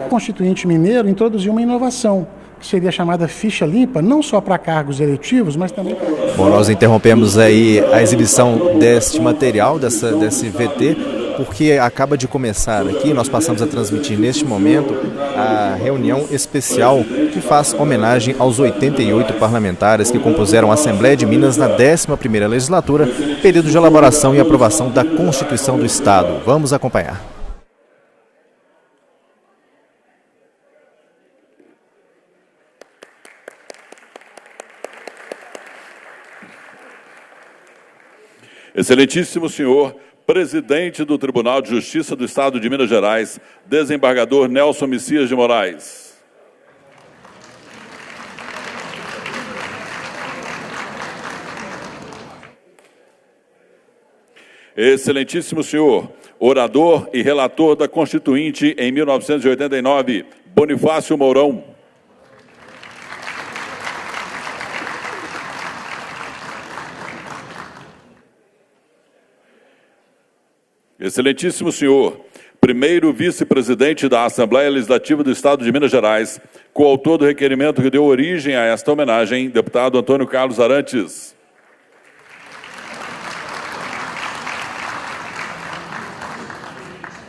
O Constituinte Mineiro introduziu uma inovação, que seria chamada ficha limpa, não só para cargos eletivos, mas também para... Bom, nós interrompemos aí a exibição deste material, desse VT, porque acaba de começar aqui, nós passamos a transmitir neste momento a reunião especial que faz homenagem aos 88 parlamentares que compuseram a Assembleia de Minas na 11ª legislatura, período de elaboração e aprovação da Constituição do Estado. Vamos acompanhar. Excelentíssimo senhor presidente do Tribunal de Justiça do Estado de Minas Gerais, desembargador Nelson Messias de Moraes. Excelentíssimo senhor orador e relator da Constituinte em 1989, Bonifácio Mourão. Excelentíssimo senhor, primeiro vice-presidente da Assembleia Legislativa do Estado de Minas Gerais, coautor do requerimento que deu origem a esta homenagem, deputado Antônio Carlos Arantes.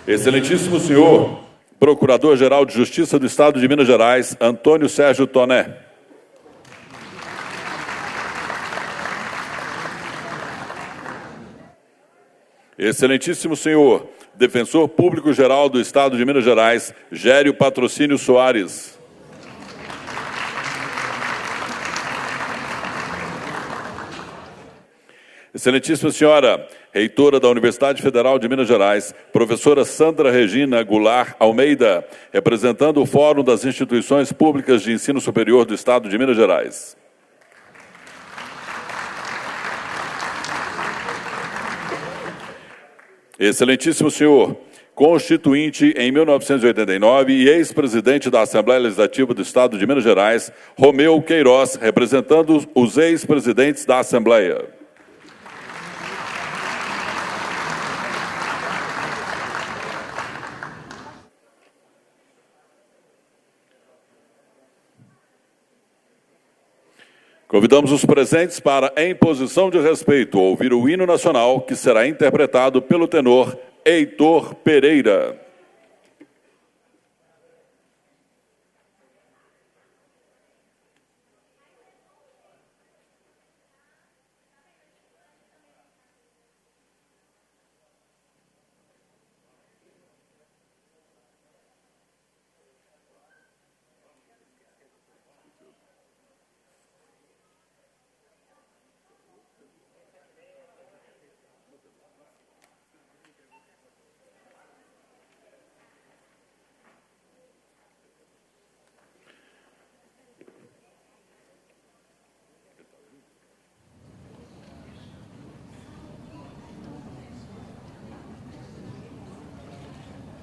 Excelentíssimo senhor, procurador-geral de Justiça do Estado de Minas Gerais, Antônio Sérgio Toné. Excelentíssimo senhor, defensor público-geral do Estado de Minas Gerais, Gério Patrocínio Soares. Excelentíssima senhora, reitora da Universidade Federal de Minas Gerais, professora Sandra Regina Goulart Almeida, representando o Fórum das Instituições Públicas de Ensino Superior do Estado de Minas Gerais. Excelentíssimo senhor, constituinte em 1989 e ex-presidente da Assembleia Legislativa do Estado de Minas Gerais, Romeu Queiroz, representando os ex-presidentes da Assembleia. Convidamos os presentes para, em posição de respeito, ouvir o hino nacional, que será interpretado pelo tenor Heitor Pereira.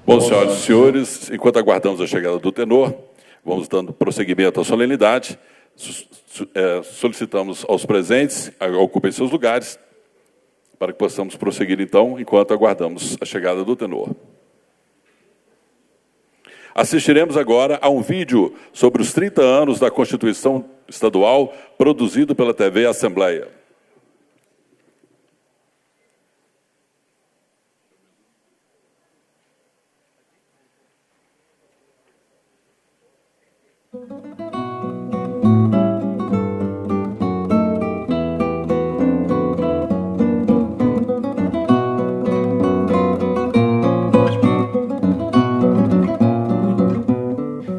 Bom, senhoras e senhores, enquanto aguardamos a chegada do tenor, vamos dando prosseguimento à solenidade. Solicitamos aos presentes que ocupem seus lugares para que possamos prosseguir, então, enquanto aguardamos a chegada do tenor. Assistiremos agora a um vídeo sobre os 30 anos da Constituição Estadual, produzido pela TV Assembleia.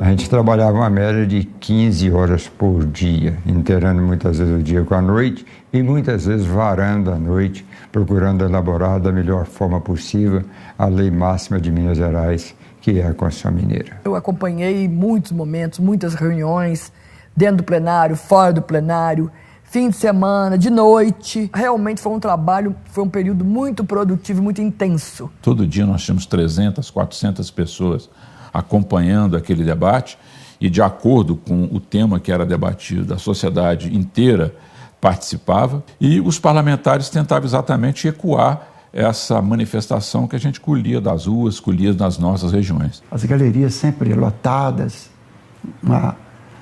A gente trabalhava uma média de 15 horas por dia, inteirando muitas vezes o dia com a noite e muitas vezes varando a noite, procurando elaborar da melhor forma possível a lei máxima de Minas Gerais, que é a Constituição Mineira. Eu acompanhei muitos momentos, muitas reuniões, dentro do plenário, fora do plenário, fim de semana, de noite. Realmente foi um trabalho, foi um período muito produtivo, muito intenso. Todo dia nós tínhamos 300, 400 pessoas acompanhando aquele debate e, de acordo com o tema que era debatido, a sociedade inteira participava e os parlamentares tentavam exatamente ecoar essa manifestação que a gente colhia das ruas, colhia nas nossas regiões. As galerias sempre lotadas, uma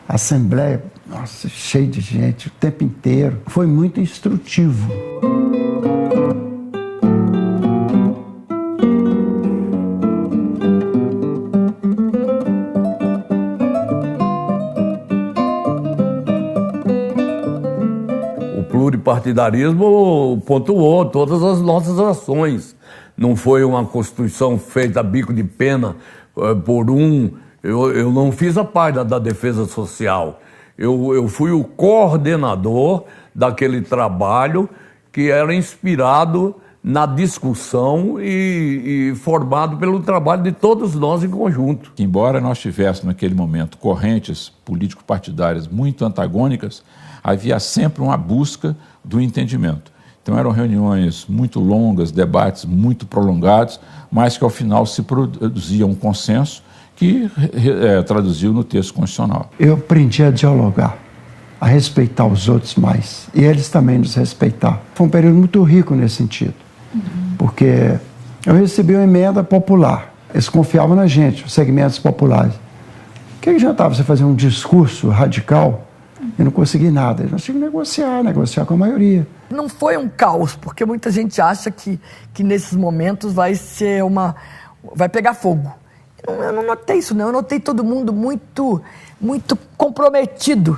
assembleia, nossa, cheia de gente o tempo inteiro. Foi muito instrutivo. Pluripartidarismo pontuou todas as nossas ações. Não foi uma Constituição feita a bico de pena por um. Eu não fiz a parte da defesa social. Eu fui o coordenador daquele trabalho que era inspirado na discussão e formado pelo trabalho de todos nós em conjunto. Embora nós tivéssemos naquele momento correntes político-partidárias muito antagônicas, havia sempre uma busca do entendimento. Então eram reuniões muito longas, debates muito prolongados, mas que ao final se produzia um consenso que traduziu no texto constitucional. Eu aprendi a dialogar, a respeitar os outros mais, e eles também nos respeitar. Foi um período muito rico nesse sentido, porque eu recebi uma emenda popular, eles confiavam na gente, os segmentos populares. O que adiantava você fazer um discurso radical e não conseguir nada? Nós tínhamos que negociar com a maioria. Não foi um caos, porque muita gente acha que nesses momentos vai pegar fogo. Eu não notei isso, não. Eu notei todo mundo muito comprometido.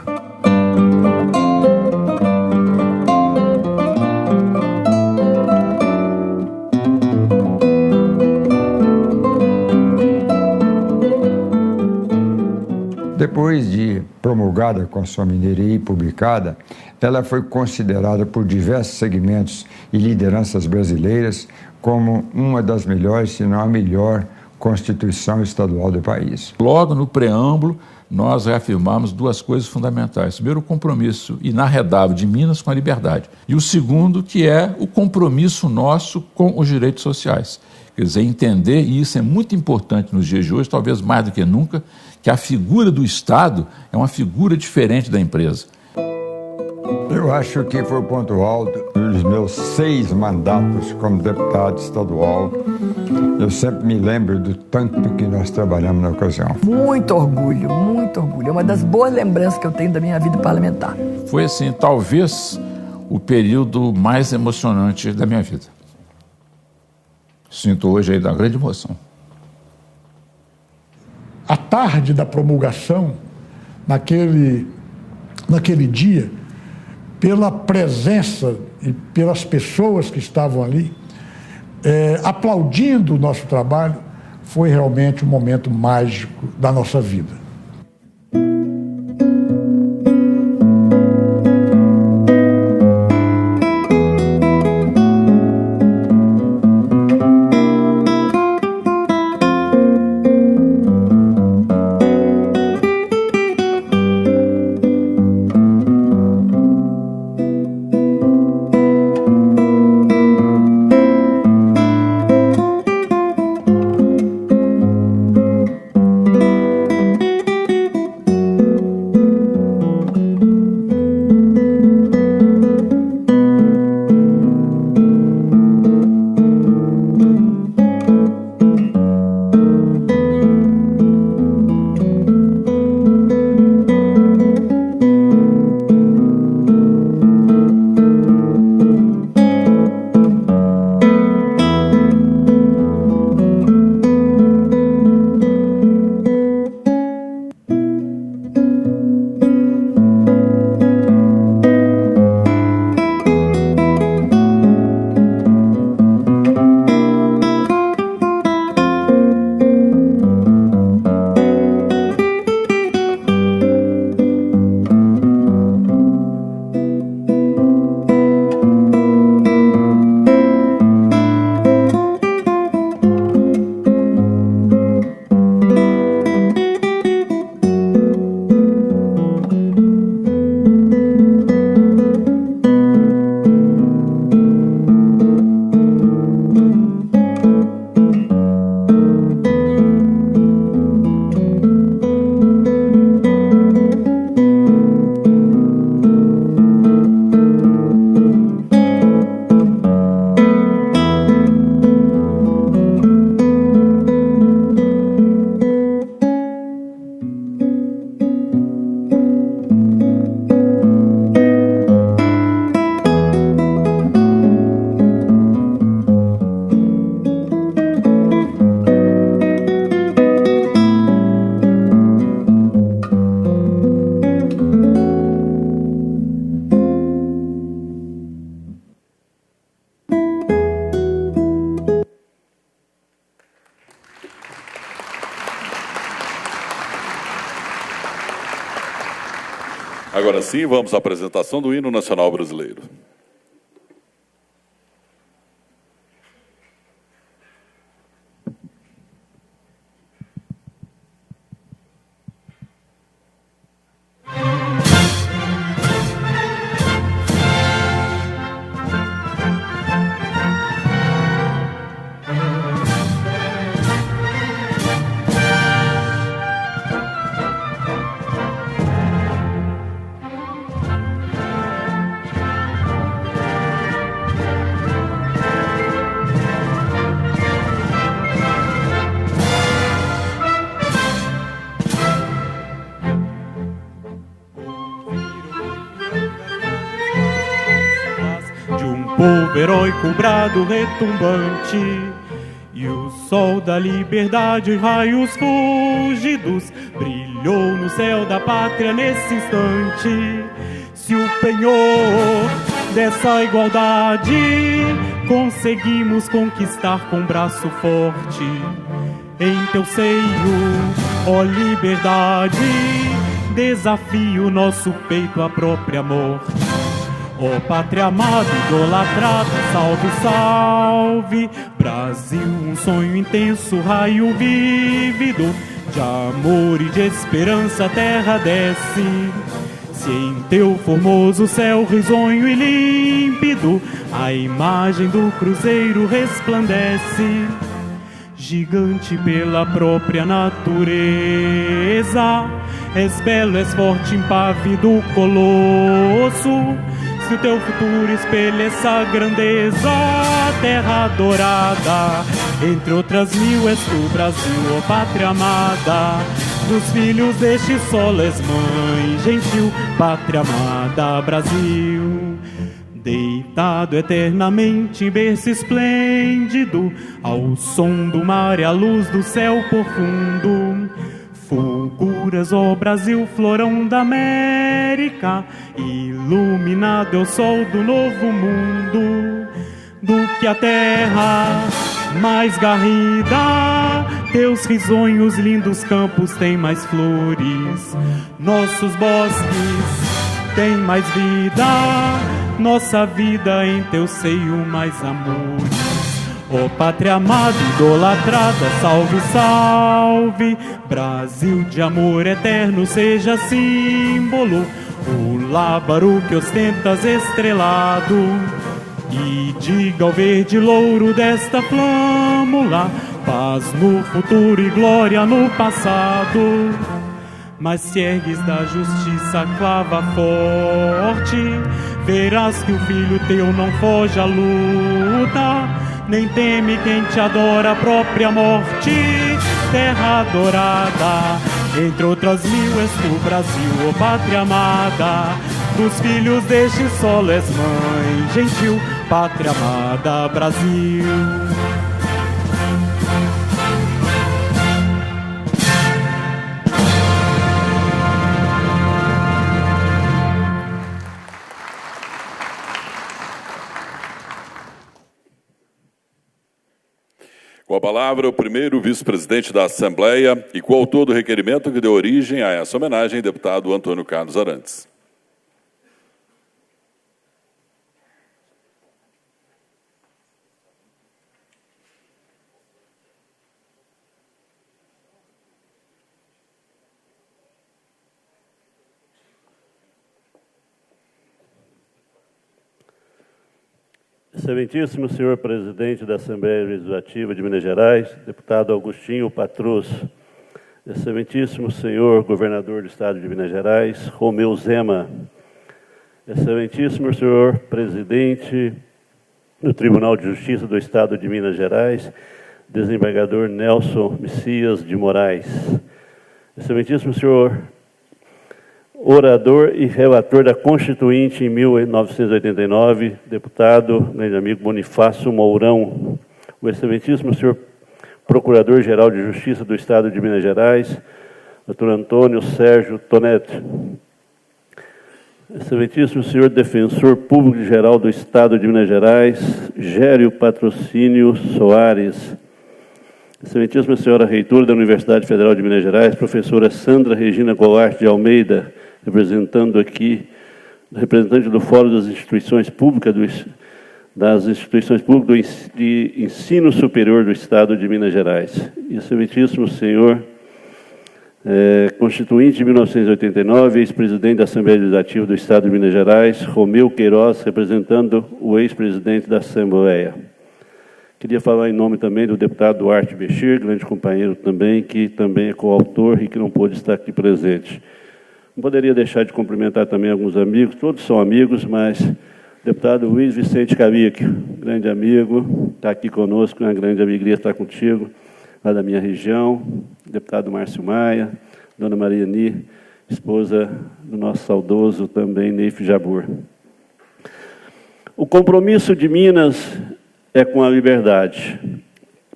Depois de promulgada a Constituição Mineira e publicada, ela foi considerada por diversos segmentos e lideranças brasileiras como uma das melhores, se não a melhor, Constituição estadual do país. Logo no preâmbulo, nós reafirmamos duas coisas fundamentais. Primeiro, o compromisso inarredável de Minas com a liberdade. E o segundo, que é o compromisso nosso com os direitos sociais. Quer dizer, entender, e isso é muito importante nos dias de hoje, talvez mais do que nunca, que a figura do Estado é uma figura diferente da empresa. Eu acho que foi o ponto alto dos meus 6 mandatos como deputado estadual. Eu sempre me lembro do tanto que nós trabalhamos na ocasião. Muito orgulho, muito orgulho. É uma das boas lembranças que eu tenho da minha vida parlamentar. Foi, assim, talvez o período mais emocionante da minha vida. Sinto hoje aí da grande emoção. À tarde da promulgação, naquele dia, pela presença e pelas pessoas que estavam ali, aplaudindo o nosso trabalho, foi realmente um momento mágico da nossa vida. Agora sim, vamos à apresentação do hino nacional brasileiro. Povo heróico, brado retumbante, e o sol da liberdade, raios fúlgidos, brilhou no céu da pátria nesse instante. Se o penhor dessa igualdade conseguimos conquistar com braço forte, em teu seio, ó liberdade, desafio nosso peito à própria morte. Ó pátria amada, idolatrada, salve, salve, Brasil, um sonho intenso, raio vívido, de amor e de esperança a terra desce. Se em teu formoso céu risonho e límpido, a imagem do cruzeiro resplandece, gigante pela própria natureza, és belo, és forte, impávido colosso. Se o teu futuro espelha essa grandeza, terra dourada, entre outras mil és tu, Brasil, ó pátria amada. Dos filhos deste solo és mãe gentil, pátria amada, Brasil. Deitado eternamente em berço esplêndido, ao som do mar e à luz do céu profundo, fulguras, ó Brasil, florão da América, iluminado é o sol do novo mundo. Do que a terra mais garrida, teus risonhos, lindos campos têm mais flores, nossos bosques têm mais vida, nossa vida em teu seio mais amores. Ó pátria amada, idolatrada, salve, salve, Brasil de amor eterno seja símbolo, o lábaro que ostentas estrelado, e diga ao verde louro desta flâmula, paz no futuro e glória no passado. Mas se ergues da justiça a clava forte, verás que o filho teu não foge à luta, nem teme quem te adora a própria morte. Terra adorada, entre outras mil és tu, Brasil, ó pátria amada. Dos filhos deste solo és mãe gentil, pátria amada, Brasil. Com a palavra, o primeiro vice-presidente da Assembleia e coautor do requerimento que deu origem a essa homenagem, deputado Antônio Carlos Arantes. Excelentíssimo senhor presidente da Assembleia Legislativa de Minas Gerais, deputado Agostinho Patrus, excelentíssimo senhor governador do estado de Minas Gerais, Romeu Zema, excelentíssimo senhor presidente do Tribunal de Justiça do estado de Minas Gerais, desembargador Nelson Messias de Moraes, excelentíssimo senhor orador e relator da Constituinte em 1989, deputado, grande amigo Bonifácio Mourão, o excelentíssimo senhor Procurador-Geral de Justiça do Estado de Minas Gerais, doutor Antônio Sérgio Tonetti, excelentíssimo senhor Defensor Público-Geral do Estado de Minas Gerais, Gério Patrocínio Soares, excelentíssima senhora reitora da Universidade Federal de Minas Gerais, professora Sandra Regina Goulart de Almeida, representante do Fórum das Instituições Públicas de Ensino Superior do Estado de Minas Gerais. Excelentíssimo senhor constituinte de 1989, ex-presidente da Assembleia Legislativa do Estado de Minas Gerais, Romeu Queiroz, representando o ex-presidente da Assembleia. Queria falar em nome também do deputado Duarte Bechir, grande companheiro também, que também é coautor e que não pôde estar aqui presente. Não poderia deixar de cumprimentar também alguns amigos, todos são amigos, mas o deputado Luiz Vicente Cavic, grande amigo, está aqui conosco, é uma grande alegria estar contigo, lá da minha região, deputado Márcio Maia, dona Maria Ni, esposa do nosso saudoso também Neif Jabur. O compromisso de Minas é com a liberdade.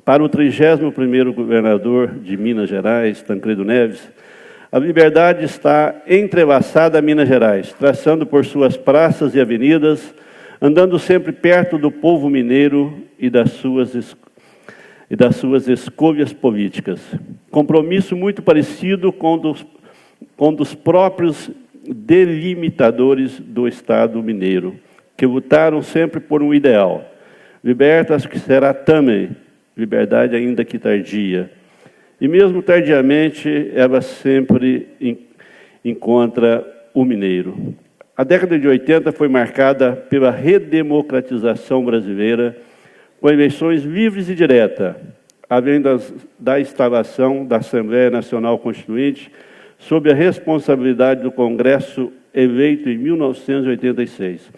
Para o 31º governador de Minas Gerais, Tancredo Neves, a liberdade está entrelaçada a Minas Gerais, traçando por suas praças e avenidas, andando sempre perto do povo mineiro e das suas escolhas políticas. Compromisso muito parecido com dos próprios delimitadores do Estado mineiro, que lutaram sempre por um ideal. Libertas que será também, liberdade ainda que tardia. E mesmo tardiamente, ela sempre encontra o mineiro. A década de 80 foi marcada pela redemocratização brasileira, com eleições livres e diretas, além da instalação da Assembleia Nacional Constituinte, sob a responsabilidade do Congresso eleito em 1986.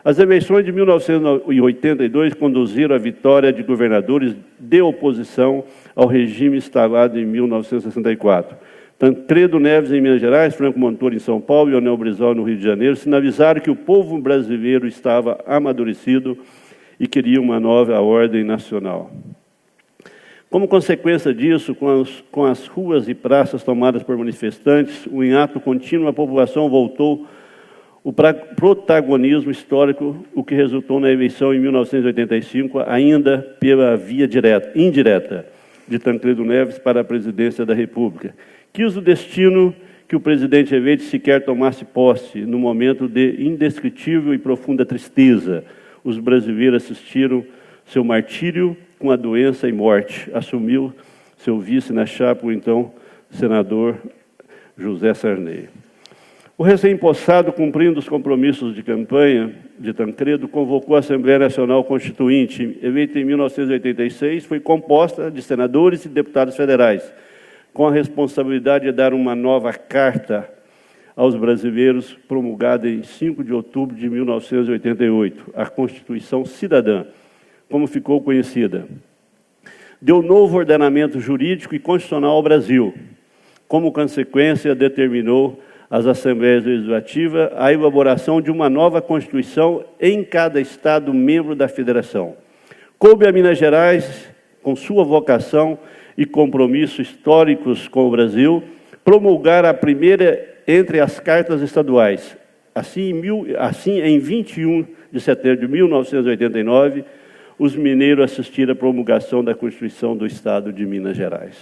As eleições de 1982 conduziram à vitória de governadores de oposição ao regime instalado em 1964. Tancredo Neves, em Minas Gerais, Franco Montoro, em São Paulo, e Leonel Brizola, no Rio de Janeiro, sinalizaram que o povo brasileiro estava amadurecido e queria uma nova ordem nacional. Como consequência disso, com as ruas e praças tomadas por manifestantes, o em ato contínuo, a população voltou o protagonismo histórico, o que resultou na eleição em 1985, ainda pela via indireta de Tancredo Neves para a presidência da República. Quis o destino que o presidente eleito sequer tomasse posse, no momento de indescritível e profunda tristeza. Os brasileiros assistiram seu martírio com a doença e morte. Assumiu seu vice na chapa, o então senador José Sarney. O recém-possado, cumprindo os compromissos de campanha de Tancredo, convocou a Assembleia Nacional Constituinte, eleita em 1986, foi composta de senadores e deputados federais, com a responsabilidade de dar uma nova carta aos brasileiros, promulgada em 5 de outubro de 1988, a Constituição Cidadã, como ficou conhecida. Deu novo ordenamento jurídico e constitucional ao Brasil. Como consequência, determinou às Assembleias Legislativas a elaboração de uma nova Constituição em cada Estado membro da Federação. Coube a Minas Gerais, com sua vocação e compromissos históricos com o Brasil, promulgar a primeira entre as cartas estaduais. Assim, em 21 de setembro de 1989, os mineiros assistiram à promulgação da Constituição do Estado de Minas Gerais.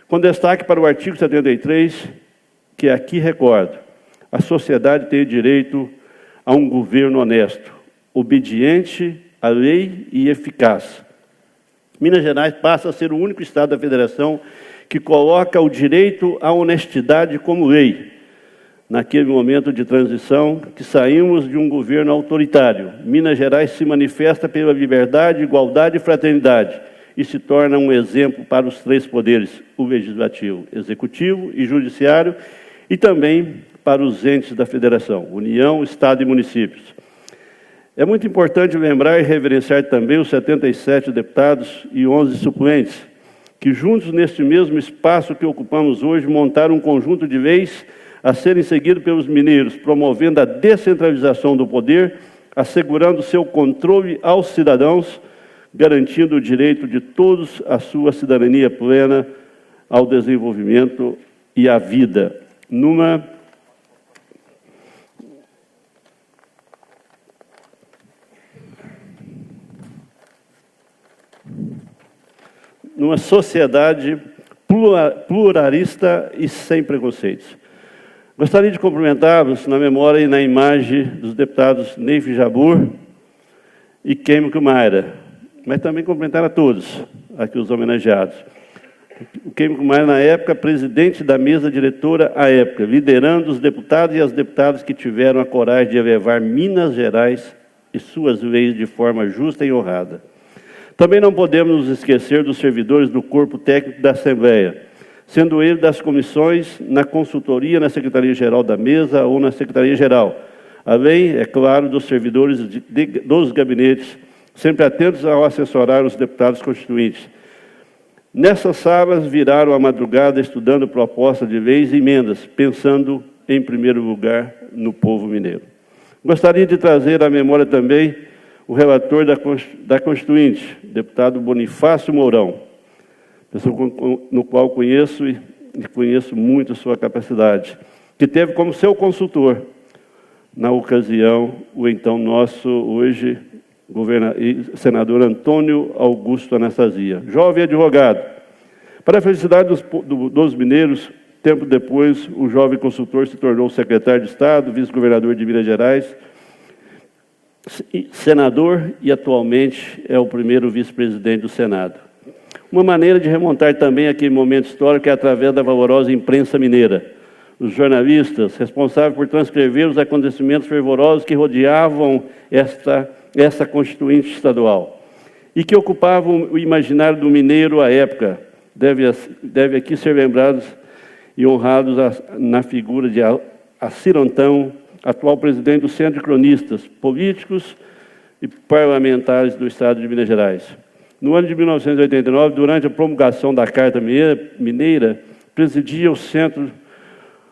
Com destaque para o artigo 73, que aqui recordo, a sociedade tem direito a um governo honesto, obediente à lei e eficaz. Minas Gerais passa a ser o único estado da federação que coloca o direito à honestidade como lei. Naquele momento de transição, que saímos de um governo autoritário, Minas Gerais se manifesta pela liberdade, igualdade e fraternidade e se torna um exemplo para os três poderes, o legislativo, executivo e judiciário, e também para os entes da federação, União, Estado e municípios. É muito importante lembrar e reverenciar também os 77 deputados e 11 suplentes, que juntos neste mesmo espaço que ocupamos hoje, montaram um conjunto de leis a serem seguidos pelos mineiros, promovendo a descentralização do poder, assegurando seu controle aos cidadãos, garantindo o direito de todos à sua cidadania plena, ao desenvolvimento e à vida. Numa sociedade pluralista e sem preconceitos. Gostaria de cumprimentá-los na memória e na imagem dos deputados Neif Jabur e Quêmico Mayra, mas também cumprimentar a todos aqui os homenageados. O Quêmico Mayra, na época, presidente da mesa diretora à época, liderando os deputados e as deputadas que tiveram a coragem de elevar Minas Gerais e suas leis de forma justa e honrada. Também não podemos nos esquecer dos servidores do corpo técnico da Assembleia, sendo ele das comissões, na consultoria, na Secretaria-Geral da Mesa ou na Secretaria-Geral, além, é claro, dos servidores dos gabinetes, sempre atentos ao assessorar os deputados constituintes. Nessas salas, viraram a madrugada estudando proposta de leis e emendas, pensando, em primeiro lugar, no povo mineiro. Gostaria de trazer à memória também o relator da Constituinte, deputado Bonifácio Mourão, pessoa no qual conheço e conheço muito a sua capacidade, que teve como seu consultor, na ocasião, o então nosso, hoje, senador Antônio Augusto Anastasia, jovem advogado. Para a felicidade dos mineiros, tempo depois, o jovem consultor se tornou secretário de Estado, vice-governador de Minas Gerais, senador e atualmente é o primeiro vice-presidente do Senado. Uma maneira de remontar também aquele momento histórico é através da valorosa imprensa mineira. Os jornalistas responsáveis por transcrever os acontecimentos fervorosos que rodeavam essa Constituinte estadual e que ocupavam o imaginário do mineiro à época, deve aqui ser lembrados e honrados na figura de Acir Antão, atual presidente do Centro de Cronistas Políticos e Parlamentares do Estado de Minas Gerais. No ano de 1989, durante a promulgação da Carta Mineira, presidia o centro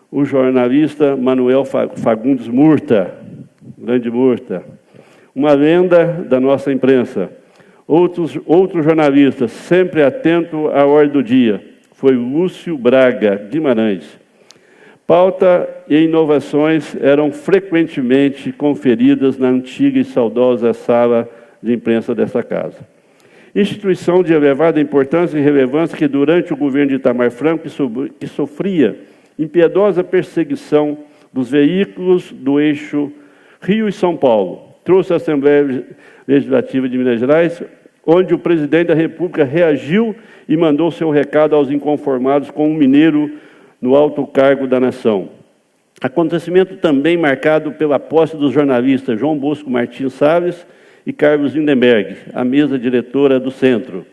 o jornalista Manuel Fagundes Murta, grande Murta, uma lenda da nossa imprensa. Outros jornalistas, sempre atento à ordem do dia, foi Lúcio Braga Guimarães. Pauta e inovações eram frequentemente conferidas na antiga e saudosa sala de imprensa dessa casa. Instituição de elevada importância e relevância que, durante o governo de Itamar Franco, que sofria impiedosa perseguição dos veículos do eixo Rio e São Paulo, trouxe a Assembleia Legislativa de Minas Gerais, onde o presidente da República reagiu e mandou seu recado aos inconformados com um mineiro no alto cargo da nação. Acontecimento também marcado pela posse dos jornalistas João Bosco Martins Salles e Carlos Lindenberg, a mesa diretora do Centro.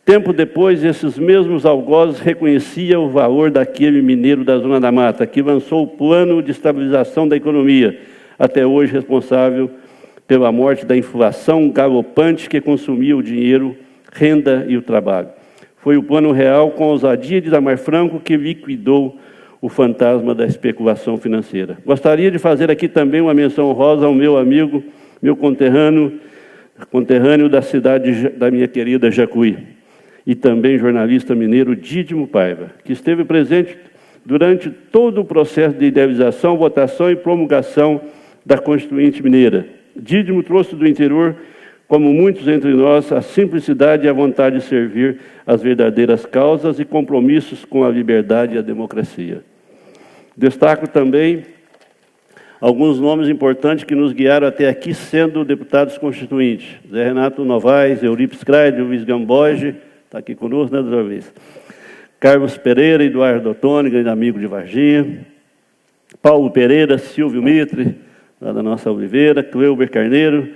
Tempo depois, esses mesmos algozes reconheciam o valor daquele mineiro da Zona da Mata, que lançou o plano de estabilização da economia, até hoje responsável pela morte da inflação galopante que consumia o dinheiro, renda e o trabalho. Foi o Plano Real, com a ousadia de Itamar Franco, que liquidou o fantasma da especulação financeira. Gostaria de fazer aqui também uma menção honrosa ao meu amigo, meu conterrâneo da cidade da minha querida Jacuí, e também jornalista mineiro Dídimo Paiva, que esteve presente durante todo o processo de idealização, votação e promulgação da Constituinte Mineira. Dídimo trouxe do interior, como muitos entre nós, a simplicidade e a vontade de servir as verdadeiras causas e compromissos com a liberdade e a democracia. Destaco também alguns nomes importantes que nos guiaram até aqui, sendo deputados constituintes. Zé Renato Novaes, Eurípides Craide, Luiz Gamboge, está aqui conosco, né, outra vez. Carlos Pereira, Eduardo Ottoni, grande amigo de Varginha. Paulo Pereira, Silvio Mitre, lá da nossa Oliveira, Cleuber Carneiro,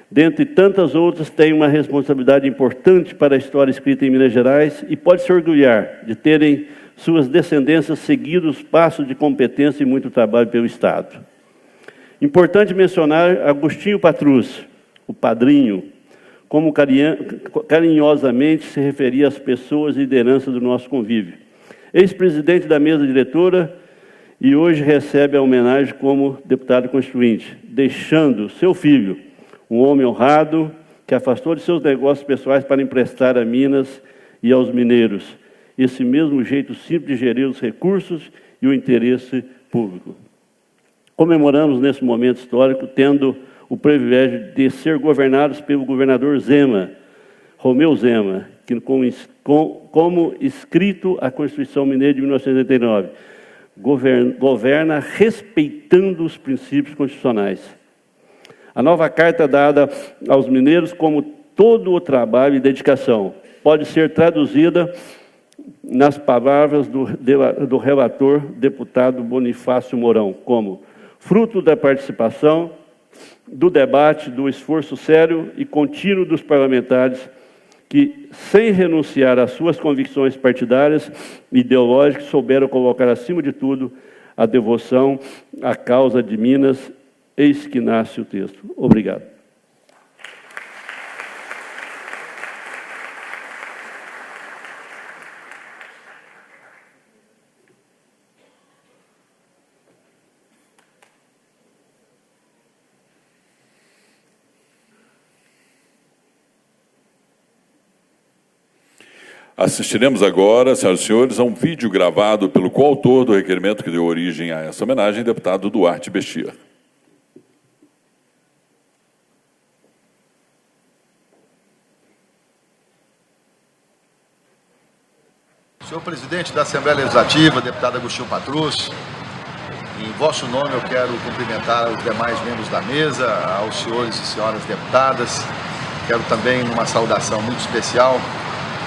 dentre tantas outras, tem uma responsabilidade importante para a história escrita em Minas Gerais e pode se orgulhar de terem suas descendências seguido os passos de competência e muito trabalho pelo Estado. Importante mencionar Agostinho Patrus, o padrinho, como carinhosamente se referia às pessoas e lideranças do nosso convívio. Ex-presidente da mesa diretora e hoje recebe a homenagem como deputado constituinte, deixando seu filho, um homem honrado, que afastou de seus negócios pessoais para emprestar a Minas e aos mineiros esse mesmo jeito simples de gerir os recursos e o interesse público. Comemoramos nesse momento histórico, tendo o privilégio de ser governados pelo governador Zema, Romeu Zema, que como escrito a Constituição Mineira de 1989, governa respeitando os princípios constitucionais. A nova carta dada aos mineiros, como todo o trabalho e dedicação, pode ser traduzida nas palavras do relator, deputado Bonifácio Mourão, como fruto da participação, do debate, do esforço sério e contínuo dos parlamentares que, sem renunciar às suas convicções partidárias e ideológicas, souberam colocar acima de tudo a devoção à causa de Minas. Eis que nasce o texto. Obrigado. Assistiremos agora, senhoras e senhores, a um vídeo gravado pelo coautor do requerimento que deu origem a essa homenagem, deputado Duarte Bestia. Senhor presidente da Assembleia Legislativa, deputado Agostinho Patrus, em vosso nome eu quero cumprimentar os demais membros da mesa, aos senhores e senhoras deputadas. Quero também, numa saudação muito especial,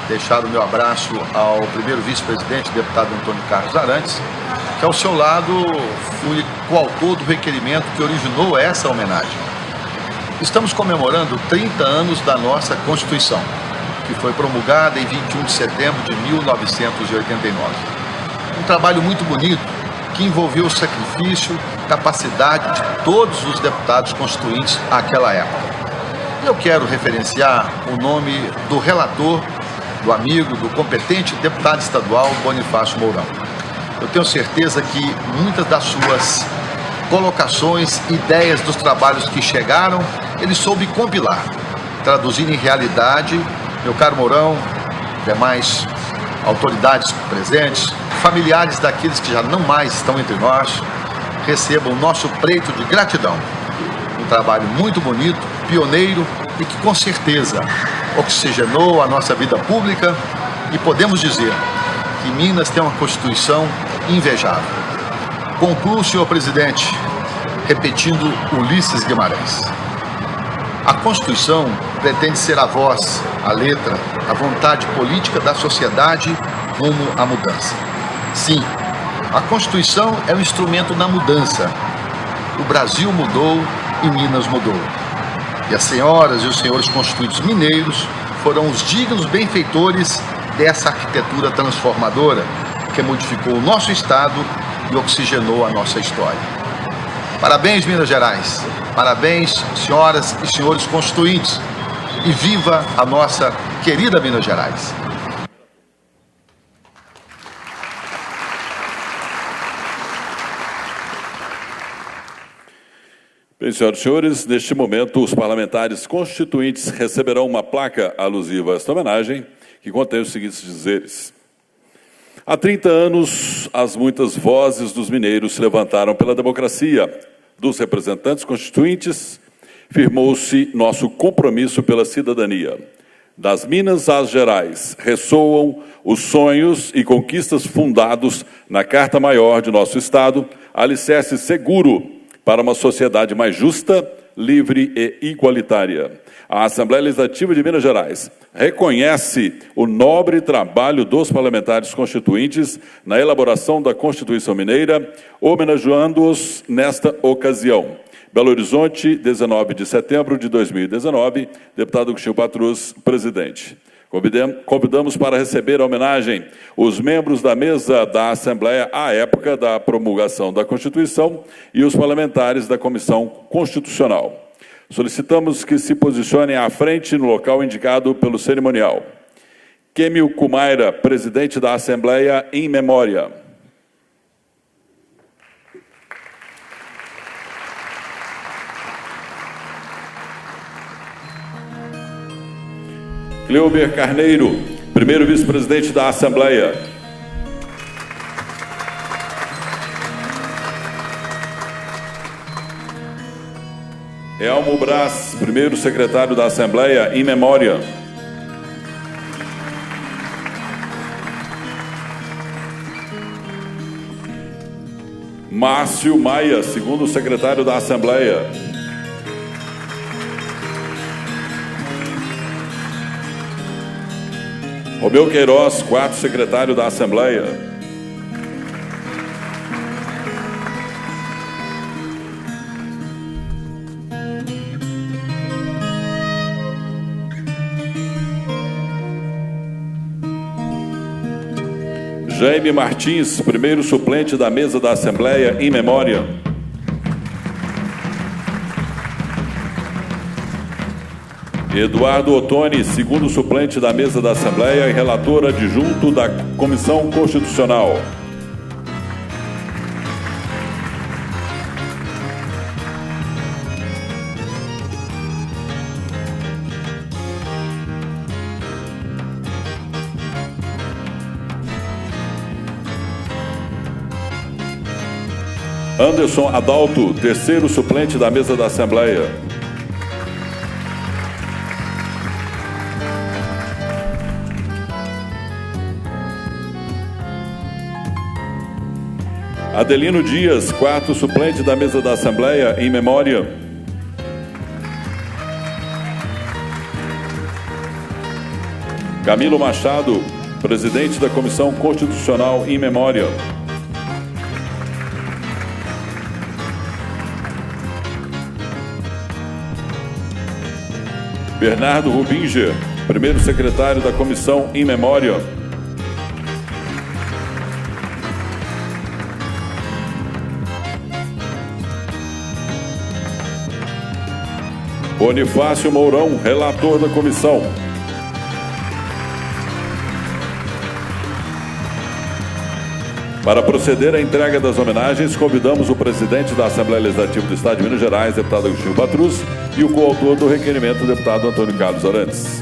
deixar o meu abraço ao primeiro vice-presidente, deputado Antônio Carlos Arantes, que ao seu lado fui coautor do requerimento que originou essa homenagem. Estamos comemorando 30 anos da nossa Constituição, que foi promulgada em 21 de setembro de 1989. Um trabalho muito bonito, que envolveu o sacrifício, capacidade de todos os deputados constituintes àquela época. Eu quero referenciar o nome do relator, do amigo, do competente deputado estadual Bonifácio Mourão. Eu tenho certeza que muitas das suas colocações, ideias dos trabalhos que chegaram, ele soube compilar, traduzir em realidade. Meu caro Mourão, demais autoridades presentes, familiares daqueles que já não mais estão entre nós, recebam o nosso preito de gratidão. Um trabalho muito bonito, pioneiro e que com certeza oxigenou a nossa vida pública, e podemos dizer que Minas tem uma Constituição invejável. Concluo, senhor presidente, repetindo Ulisses Guimarães. A Constituição pretende ser a voz, a letra, a vontade política da sociedade rumo à mudança. Sim, a Constituição é um instrumento na mudança. O Brasil mudou e Minas mudou. E as senhoras e os senhores constituintes mineiros foram os dignos benfeitores dessa arquitetura transformadora que modificou o nosso Estado e oxigenou a nossa história. Parabéns, Minas Gerais. Parabéns, senhoras e senhores constituintes. E viva a nossa querida Minas Gerais. Bem, senhoras e senhores, neste momento os parlamentares constituintes receberão uma placa alusiva a esta homenagem, que contém os seguintes dizeres. Há 30 anos, as muitas vozes dos mineiros se levantaram pela democracia. Dos representantes constituintes, firmou-se nosso compromisso pela cidadania. Das Minas às Gerais, ressoam os sonhos e conquistas fundados na Carta Maior de nosso Estado, alicerce seguro para uma sociedade mais justa, livre e igualitária. A Assembleia Legislativa de Minas Gerais reconhece o nobre trabalho dos parlamentares constituintes na elaboração da Constituição Mineira, homenageando-os nesta ocasião. Belo Horizonte, 19 de setembro de 2019, deputado Agostinho Patrus, presidente. Convidamos para receber a homenagem os membros da mesa da Assembleia à época da promulgação da Constituição e os parlamentares da Comissão Constitucional. Solicitamos que se posicionem à frente no local indicado pelo cerimonial. Kêmio Kumaira, presidente da Assembleia, em memória. Cleuber Carneiro, primeiro vice-presidente da Assembleia. Elmo Braz, primeiro secretário da Assembleia, em memória. Márcio Maia, segundo secretário da Assembleia. Romeu Queiroz, quarto secretário da Assembleia. Jaime Martins, primeiro suplente da mesa da Assembleia, em memória. Eduardo Ottoni, segundo suplente da mesa da Assembleia e relator adjunto da Comissão Constitucional. Anderson Adalto, terceiro suplente da mesa da Assembleia. Adelino Dias, quarto suplente da mesa da Assembleia, em memória. Camilo Machado, presidente da Comissão Constitucional, em memória. Bernardo Rubinger, primeiro secretário da Comissão, em memória. Bonifácio Mourão, relator da comissão. Para proceder à entrega das homenagens, convidamos o presidente da Assembleia Legislativa do Estado de Minas Gerais, deputado Agostinho Patrus, e o coautor do requerimento, o deputado Antônio Carlos Arantes.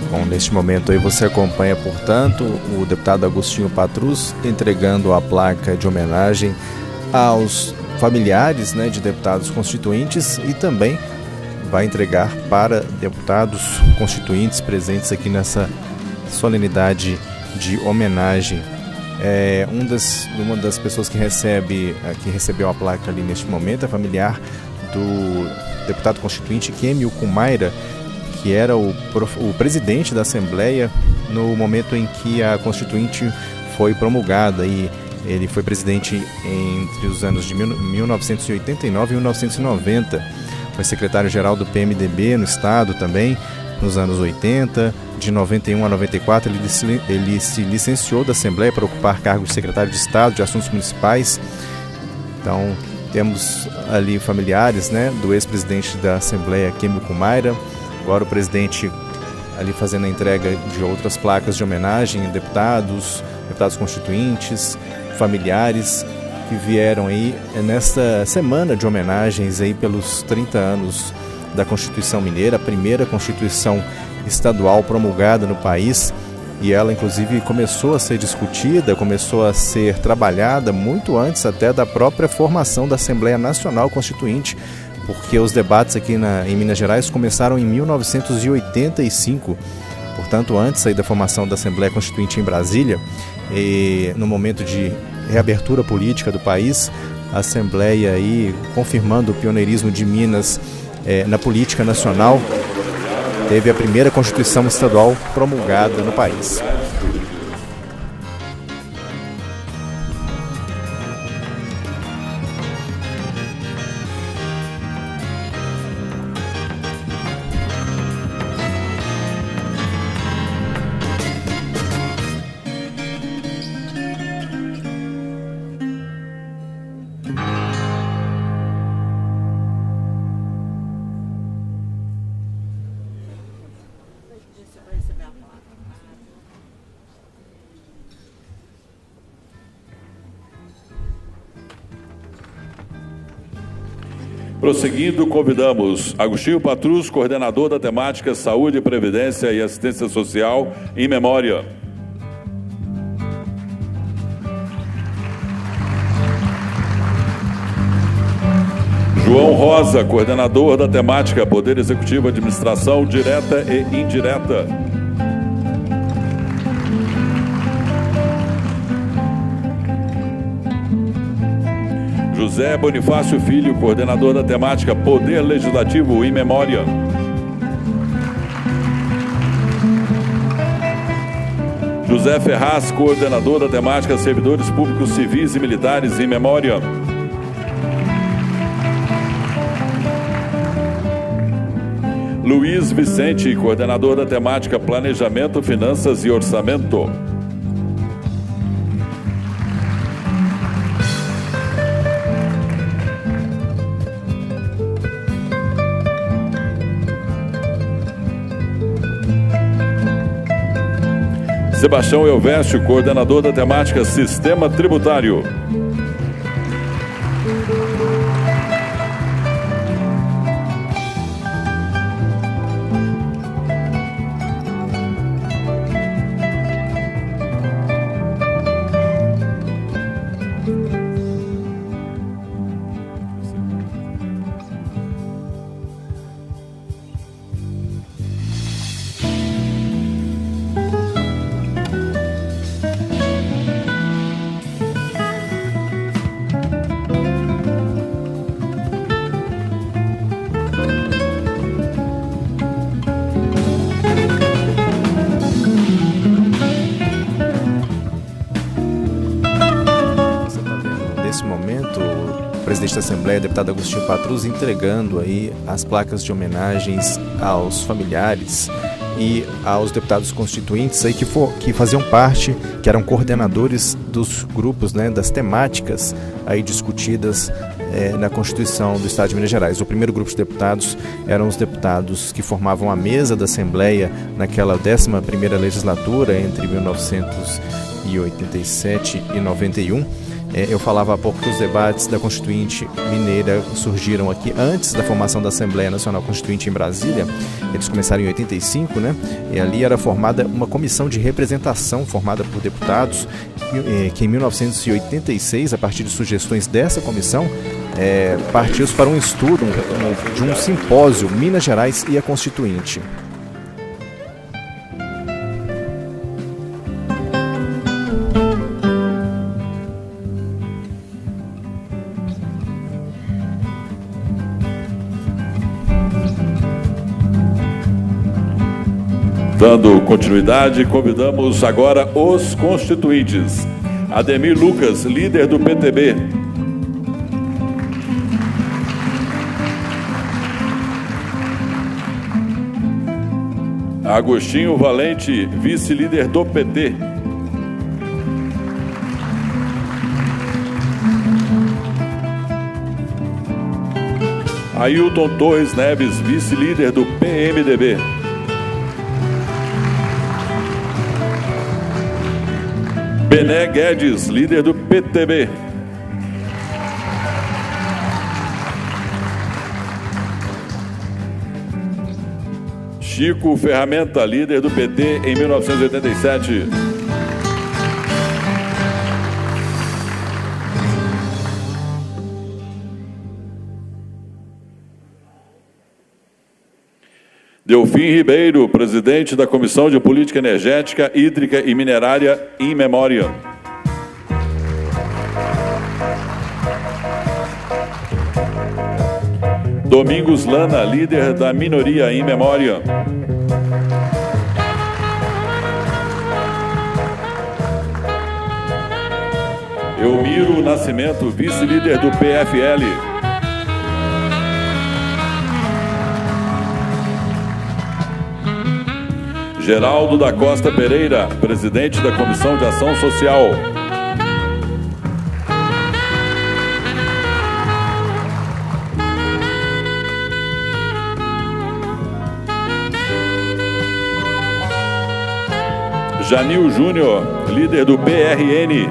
Bom, neste momento aí você acompanha, portanto, o deputado Agostinho Patrus entregando a placa de homenagem aos familiares, né, de deputados constituintes e também vai entregar para deputados constituintes presentes aqui nessa solenidade de homenagem. Uma das pessoas que recebeu a placa ali neste momento é familiar do deputado constituinte Kêmio Kumaira, que era o presidente da Assembleia no momento em que a Constituinte foi promulgada, e ele foi presidente entre os anos de 1989 e 1990. Foi secretário-geral do PMDB no Estado também, nos anos 80. De 91 a 94, ele se licenciou da Assembleia para ocupar cargo de secretário de Estado de Assuntos Municipais. Então, temos ali familiares, né, do ex-presidente da Assembleia, Kêmio Kumaira. Agora o presidente ali fazendo a entrega de outras placas de homenagem a deputados constituintes, familiares que vieram aí nesta semana de homenagens aí pelos 30 anos da Constituição Mineira, a primeira Constituição estadual promulgada no país, e ela inclusive começou a ser discutida, começou a ser trabalhada muito antes até da própria formação da Assembleia Nacional Constituinte, porque os debates aqui em Minas Gerais começaram em 1985, portanto antes aí da formação da Assembleia Constituinte em Brasília, e no momento de reabertura política do país, a Assembleia aí confirmando o pioneirismo de Minas na política nacional, teve a primeira Constituição estadual promulgada no país. Prosseguindo, convidamos Agostinho Patrus, coordenador da temática Saúde, Previdência e Assistência Social, em memória. Rosa, coordenador da temática Poder Executivo, Administração Direta e Indireta. José Bonifácio Filho, coordenador da temática Poder Legislativo in Memoriam. José Ferraz, coordenador da temática Servidores Públicos Civis e Militares in Memoriam. Luiz Vicente, coordenador da temática Planejamento, Finanças e Orçamento. Sebastião Elvésio, coordenador da temática Sistema Tributário. Presidente da Assembleia, deputado Agostinho Patrus, entregando aí as placas de homenagens aos familiares e aos deputados constituintes aí que faziam parte, que eram coordenadores dos grupos, né, das temáticas aí discutidas na Constituição do Estado de Minas Gerais. O primeiro grupo de deputados eram os deputados que formavam a mesa da Assembleia naquela 11ª legislatura entre 1987 e 91. Eu falava há pouco que os debates da Constituinte Mineira surgiram aqui antes da formação da Assembleia Nacional Constituinte em Brasília. Eles começaram em 85, né? E ali era formada uma comissão de representação formada por deputados que em 1986, a partir de sugestões dessa comissão, partiu-se para um estudo de um simpósio Minas Gerais e a Constituinte. Dando continuidade, convidamos agora os constituintes. Ademir Lucas, líder do PTB. Agostinho Valente, vice-líder do PT. Ailton Torres Neves, vice-líder do PMDB. Bené Guedes, líder do PTB. Chico Ferramenta, líder do PT em 1987. Delfim Ribeiro, presidente da Comissão de Política Energética, Hídrica e Minerária, in memoriam. Domingos Lana, líder da minoria, in memoriam. Elmiro Nascimento, vice-líder do PFL. Geraldo da Costa Pereira, presidente da Comissão de Ação Social. Janil Júnior, líder do PRN.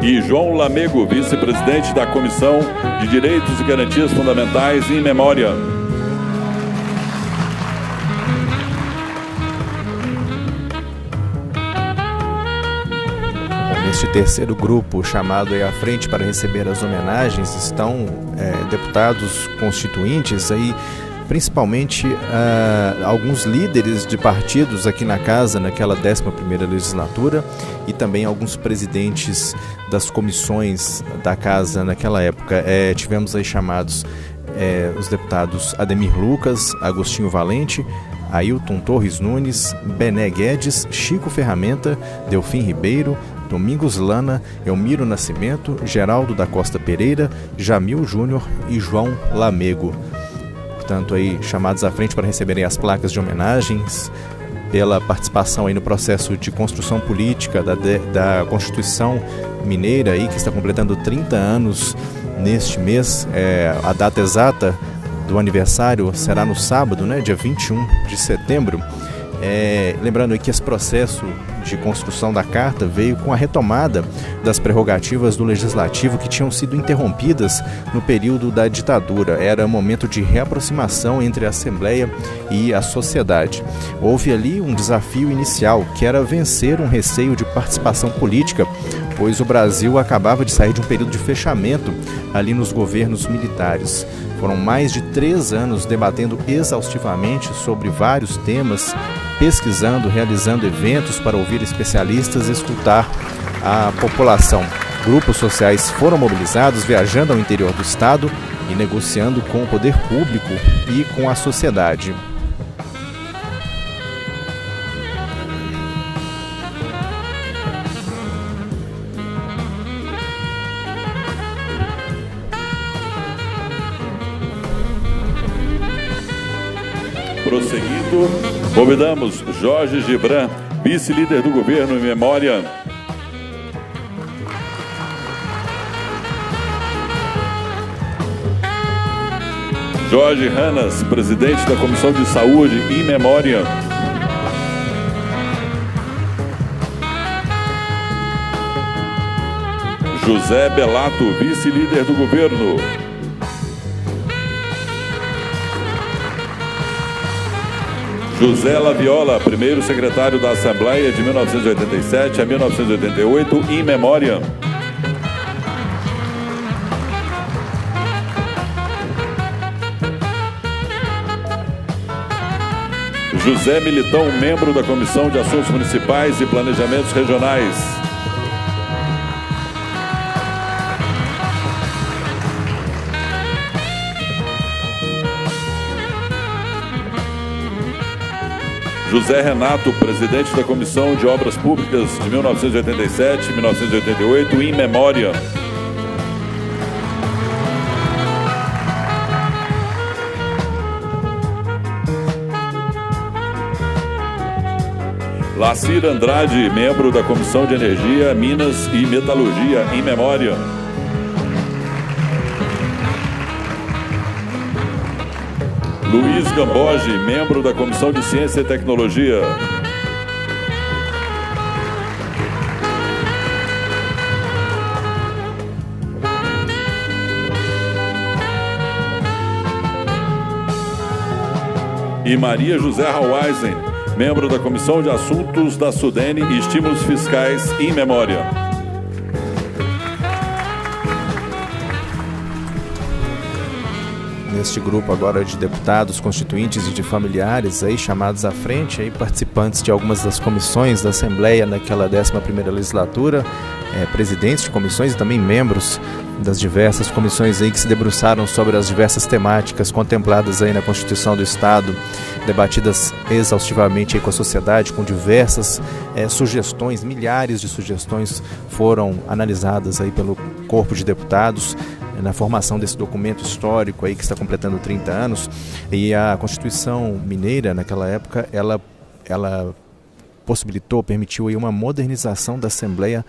E João Lamego, vice-presidente da Comissão de Direitos e Garantias Fundamentais, in memoriam. neste terceiro grupo chamado aí à frente para receber as homenagens estão deputados constituintes aí, principalmente alguns líderes de partidos aqui na casa naquela 11ª legislatura e também alguns presidentes das comissões da casa naquela época. Tivemos aí chamados os deputados Ademir Lucas, Agostinho Valente, Ailton Torres Nunes, Bené Guedes, Chico Ferramenta, Delfim Ribeiro, Domingos Lana, Elmiro Nascimento, Geraldo da Costa Pereira, Jamil Júnior e João Lamego. Portanto, aí chamados à frente para receberem as placas de homenagens pela participação aí no processo de construção política da Constituição Mineira, aí, que está completando 30 anos neste mês. A data exata do aniversário será no sábado, né, dia 21 de setembro. Lembrando aí que esse processo de construção da Carta veio com a retomada das prerrogativas do Legislativo que tinham sido interrompidas no período da ditadura. Era um momento de reaproximação entre a Assembleia e a sociedade. Houve ali um desafio inicial, que era vencer um receio de participação política, pois o Brasil acabava de sair de um período de fechamento ali nos governos militares. Foram mais de 3 anos debatendo exaustivamente sobre vários temas, pesquisando, realizando eventos para ouvir especialistas e escutar a população. Grupos sociais foram mobilizados, viajando ao interior do estado e negociando com o poder público e com a sociedade. Prosseguindo, convidamos Jorge Gibran, vice-líder do governo, em memória. Jorge Ranas, presidente da Comissão de Saúde, em memória. José Belato, vice-líder do governo. José Laviola, primeiro secretário da Assembleia de 1987 a 1988, em memória. José Militão, membro da Comissão de Assuntos Municipais e Planejamentos Regionais. José Renato, presidente da Comissão de Obras Públicas de 1987 e 1988, em memória. Lacir Andrade, membro da Comissão de Energia, Minas e Metalurgia, em memória. Luiz Gamboge, membro da Comissão de Ciência e Tecnologia. E Maria José Haueisen, membro da Comissão de Assuntos da Sudene e Estímulos Fiscais, em memória. Neste grupo agora de deputados constituintes e de familiares aí chamados à frente, aí participantes de algumas das comissões da Assembleia naquela 11ª legislatura, presidentes de comissões e também membros das diversas comissões aí que se debruçaram sobre as diversas temáticas contempladas aí na Constituição do Estado, debatidas exaustivamente aí com a sociedade, com diversas sugestões, milhares de sugestões foram analisadas aí pelo corpo de deputados na formação desse documento histórico aí que está completando 30 anos. E a Constituição Mineira, naquela época, ela permitiu aí uma modernização da Assembleia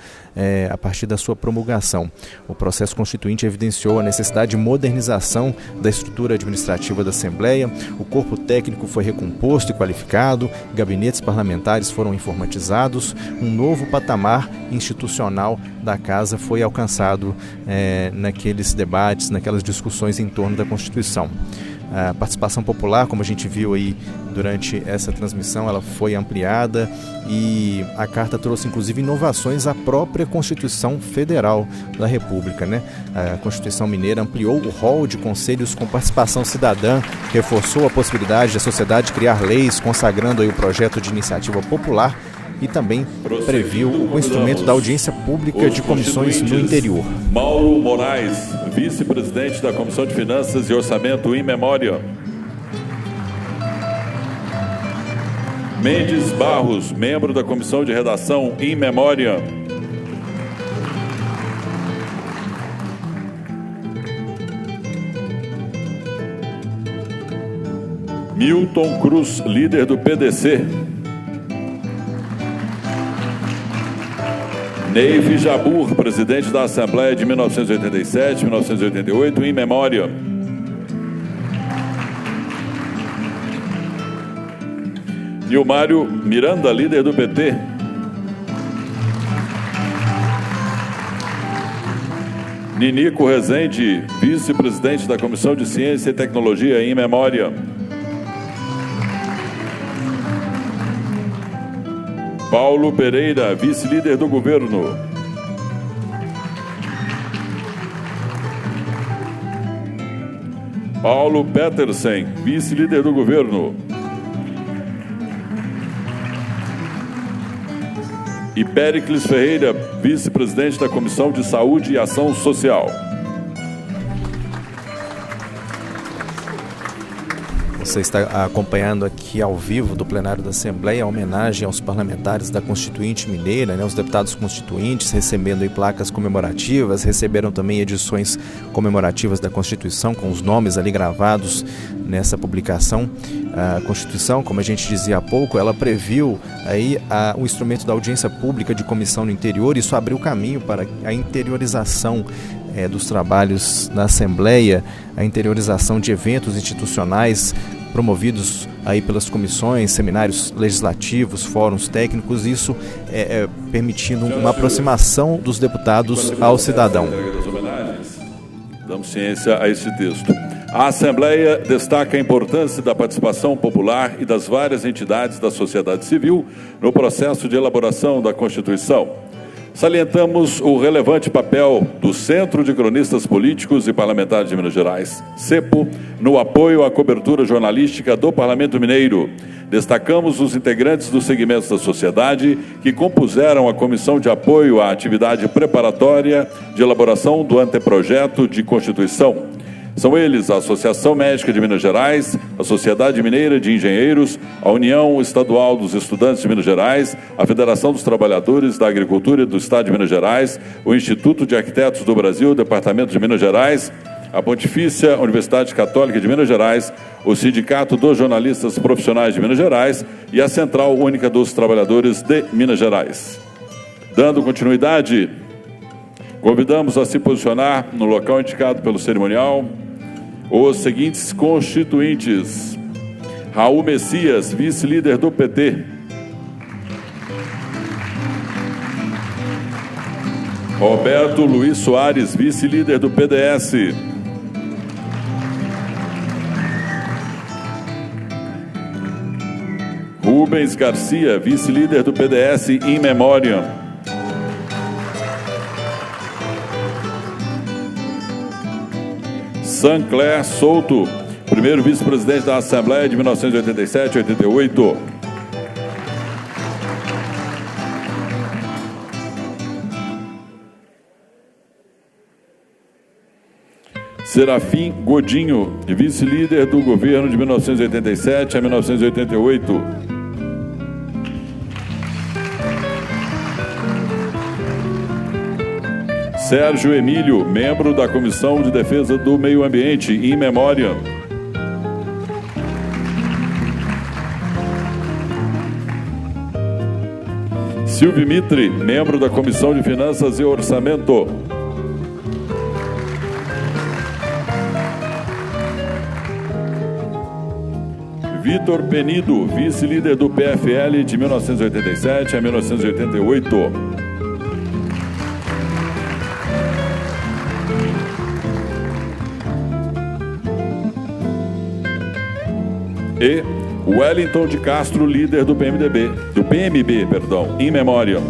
a partir da sua promulgação. O processo constituinte evidenciou a necessidade de modernização da estrutura administrativa da Assembleia, o corpo técnico foi recomposto e qualificado, gabinetes parlamentares foram informatizados, um novo patamar institucional da Casa foi alcançado naqueles debates, naquelas discussões em torno da Constituição. A participação popular, como a gente viu aí durante essa transmissão, ela foi ampliada e a carta trouxe inclusive inovações à própria Constituição Federal da República, né? A Constituição Mineira ampliou o rol de conselhos com participação cidadã, reforçou a possibilidade da sociedade criar leis, consagrando aí o projeto de iniciativa popular e também previu o instrumento da audiência pública de comissões no interior. Mauro Moraes, vice-presidente da Comissão de Finanças e Orçamento, in memoriam. Mendes Barros, membro da Comissão de Redação, in memoriam. Milton Cruz, líder do PDC. Neive Jabur, presidente da Assembleia de 1987 1988, in memoriam. Nilmário Miranda, líder do PT. Ninico Rezende, vice-presidente da Comissão de Ciência e Tecnologia, in memoriam. Paulo Pereira, vice-líder do governo. Paulo Petersen, vice-líder do governo. E Péricles Ferreira, vice-presidente da Comissão de Saúde e Ação Social. Você está acompanhando aqui ao vivo do plenário da Assembleia a homenagem aos parlamentares da Constituinte Mineira, né, os deputados constituintes recebendo aí placas comemorativas, receberam também edições comemorativas da Constituição com os nomes ali gravados nessa publicação. A Constituição, como a gente dizia há pouco, ela previu aí o instrumento da audiência pública de comissão no interior. Isso abriu caminho para a interiorização dos trabalhos da Assembleia, a interiorização de eventos institucionais promovidos aí pelas comissões, seminários legislativos, fóruns técnicos, isso permitindo uma aproximação dos deputados ao cidadão. Damos ciência a esse texto. A Assembleia destaca a importância da participação popular e das várias entidades da sociedade civil no processo de elaboração da Constituição. Salientamos o relevante papel do Centro de Cronistas Políticos e Parlamentares de Minas Gerais, CEPO, no apoio à cobertura jornalística do Parlamento Mineiro. Destacamos os integrantes dos segmentos da sociedade que compuseram a Comissão de Apoio à Atividade Preparatória de Elaboração do Anteprojeto de Constituição. São eles a Associação Médica de Minas Gerais, a Sociedade Mineira de Engenheiros, a União Estadual dos Estudantes de Minas Gerais, a Federação dos Trabalhadores da Agricultura do Estado de Minas Gerais, o Instituto de Arquitetos do Brasil, Departamento de Minas Gerais, a Pontifícia Universidade Católica de Minas Gerais, o Sindicato dos Jornalistas Profissionais de Minas Gerais e a Central Única dos Trabalhadores de Minas Gerais. Dando continuidade, convidamos a se posicionar no local indicado pelo cerimonial os seguintes constituintes: Raul Messias, vice-líder do PT. Roberto Luiz Soares, vice-líder do PDS. Rubens Garcia, vice-líder do PDS, in memoriam. Sancler Souto, primeiro vice-presidente da Assembleia de 1987 a 88. Serafim Godinho, vice-líder do governo de 1987 a 1988. Sérgio Emílio, membro da Comissão de Defesa do Meio Ambiente, in memoriam. Silvio Mitre, membro da Comissão de Finanças e Orçamento. Vitor Penido, vice-líder do PFL de 1987 a 1988. E Wellington de Castro, líder do PMB, in memoriam.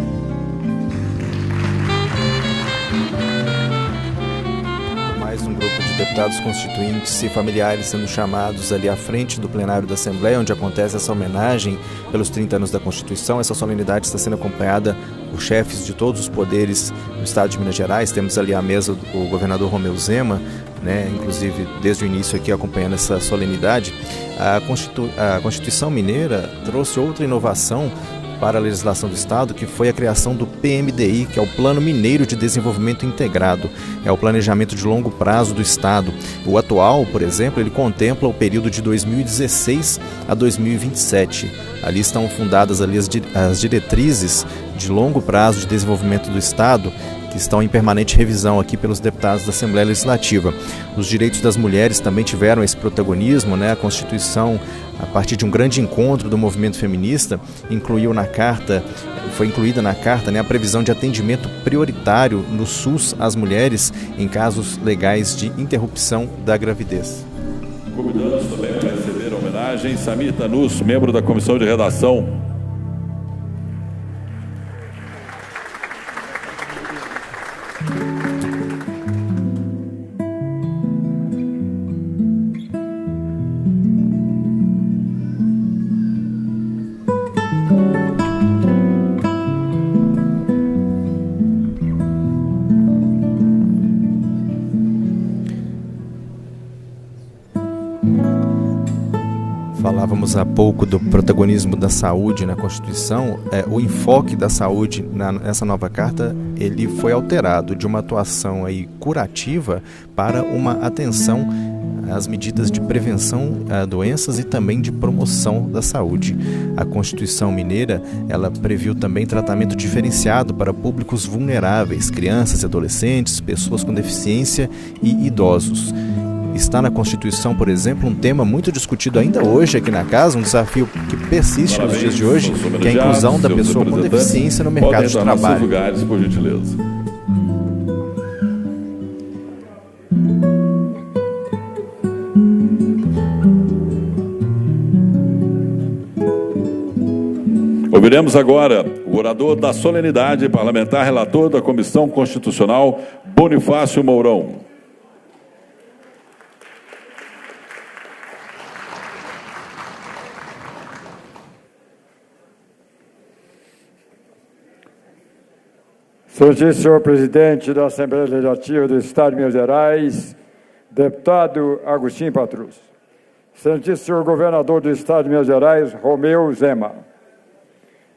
Mais um grupo de deputados constituintes e familiares sendo chamados ali à frente do plenário da Assembleia, onde acontece essa homenagem pelos 30 anos da Constituição. Essa solenidade está sendo acompanhada por chefes de todos os poderes do Estado de Minas Gerais. Temos ali à mesa o governador Romeu Zema, né, inclusive desde o início aqui acompanhando essa solenidade. A Constituição Mineira trouxe outra inovação para a legislação do Estado, que foi a criação do PMDI, que é o Plano Mineiro de Desenvolvimento Integrado. É o planejamento de longo prazo do Estado. O atual, por exemplo, ele contempla o período de 2016 a 2027. Ali estão fundadas ali as diretrizes de longo prazo de desenvolvimento do Estado, que estão em permanente revisão aqui pelos deputados da Assembleia Legislativa. Os direitos das mulheres também tiveram esse protagonismo, né? A Constituição, a partir de um grande encontro do movimento feminista, foi incluída na carta, né, a previsão de atendimento prioritário no SUS às mulheres em casos legais de interrupção da gravidez. Convidamos também para receber a homenagem Samir Tanus, membro da Comissão de Redação. Falávamos há pouco do protagonismo da saúde na Constituição. O enfoque da saúde nessa nova carta, ele foi alterado de uma atuação aí curativa para uma atenção às medidas de prevenção a doenças e também de promoção da saúde. A Constituição Mineira, ela previu também tratamento diferenciado para públicos vulneráveis, crianças e adolescentes, pessoas com deficiência e idosos. Está na Constituição, por exemplo, um tema muito discutido ainda hoje aqui na casa, um desafio que persiste nos dias de hoje, que é a inclusão da pessoa com deficiência no mercado de trabalho. Lugares, por gentileza. Ouviremos agora o orador da solenidade parlamentar, relator da Comissão Constitucional, Bonifácio Mourão. Excelentíssimo senhor presidente da Assembleia Legislativa do Estado de Minas Gerais, deputado Agostinho Patrus. Excelentíssimo senhor governador do Estado de Minas Gerais, Romeu Zema.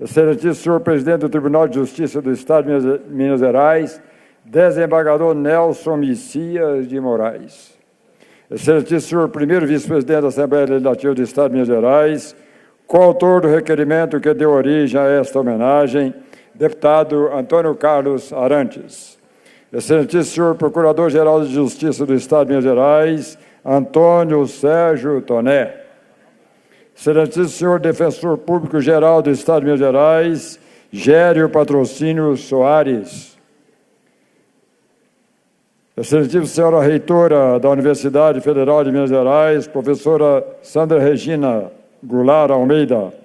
Excelentíssimo senhor presidente do Tribunal de Justiça do Estado de Minas Gerais, desembargador Nelson Messias de Moraes. Excelentíssimo senhor primeiro vice-presidente da Assembleia Legislativa do Estado de Minas Gerais, coautor do requerimento que deu origem a esta homenagem, deputado Antônio Carlos Arantes. Excelentíssimo senhor Procurador-Geral de Justiça do Estado de Minas Gerais, Antônio Sérgio Toné. Excelentíssimo senhor Defensor Público-Geral do Estado de Minas Gerais, Gério Patrocínio Soares. Excelentíssima senhora Reitora da Universidade Federal de Minas Gerais, professora Sandra Regina Goulart Almeida,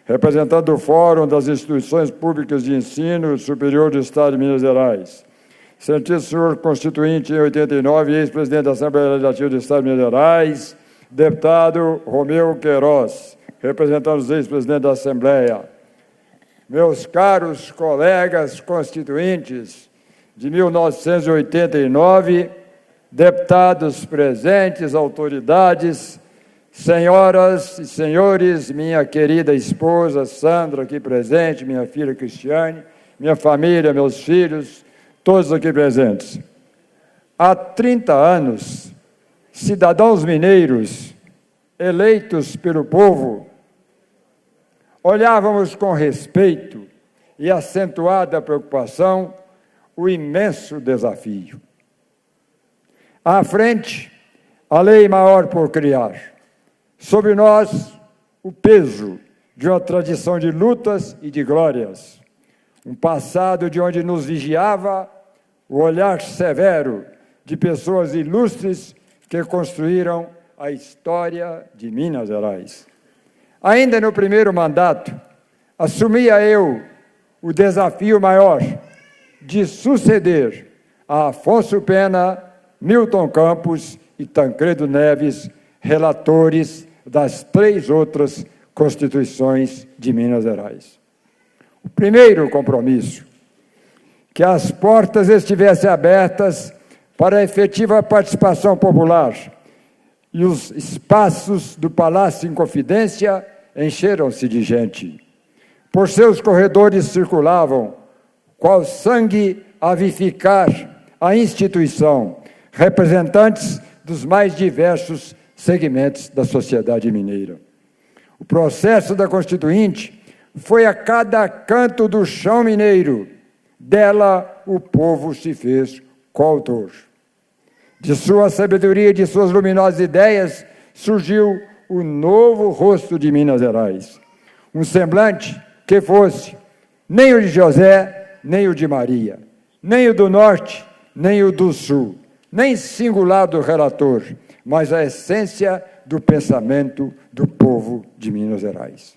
representante do Fórum das Instituições Públicas de Ensino Superior do Estado de Minas Gerais. Excelentíssimo senhor Constituinte em 89, ex-presidente da Assembleia Legislativa do Estado de Minas Gerais, deputado Romeu Queiroz, representando os ex-presidentes da Assembleia. Meus caros colegas constituintes de 1989, deputados presentes, autoridades, senhoras e senhores, minha querida esposa Sandra, aqui presente, minha filha Cristiane, minha família, meus filhos, todos aqui presentes. Há 30 anos, cidadãos mineiros, eleitos pelo povo, olhávamos com respeito e acentuada preocupação o imenso desafio. À frente, a lei maior por criar. Sobre nós, o peso de uma tradição de lutas e de glórias, um passado de onde nos vigiava o olhar severo de pessoas ilustres que construíram a história de Minas Gerais. Ainda no primeiro mandato, assumia eu o desafio maior de suceder a Afonso Pena, Milton Campos e Tancredo Neves, relatores das 3 outras constituições de Minas Gerais. O primeiro compromisso, que as portas estivessem abertas para a efetiva participação popular, e os espaços do Palácio Inconfidência encheram-se de gente. Por seus corredores circulavam, qual sangue a vivificar a instituição, representantes dos mais diversos segmentos da sociedade mineira. O processo da Constituinte foi a cada canto do chão mineiro. Dela o povo se fez coautor. De sua sabedoria e de suas luminosas ideias surgiu o novo rosto de Minas Gerais. Um semblante que fosse nem o de José, nem o de Maria, nem o do Norte, nem o do Sul, nem singular do relator, mas a essência do pensamento do povo de Minas Gerais.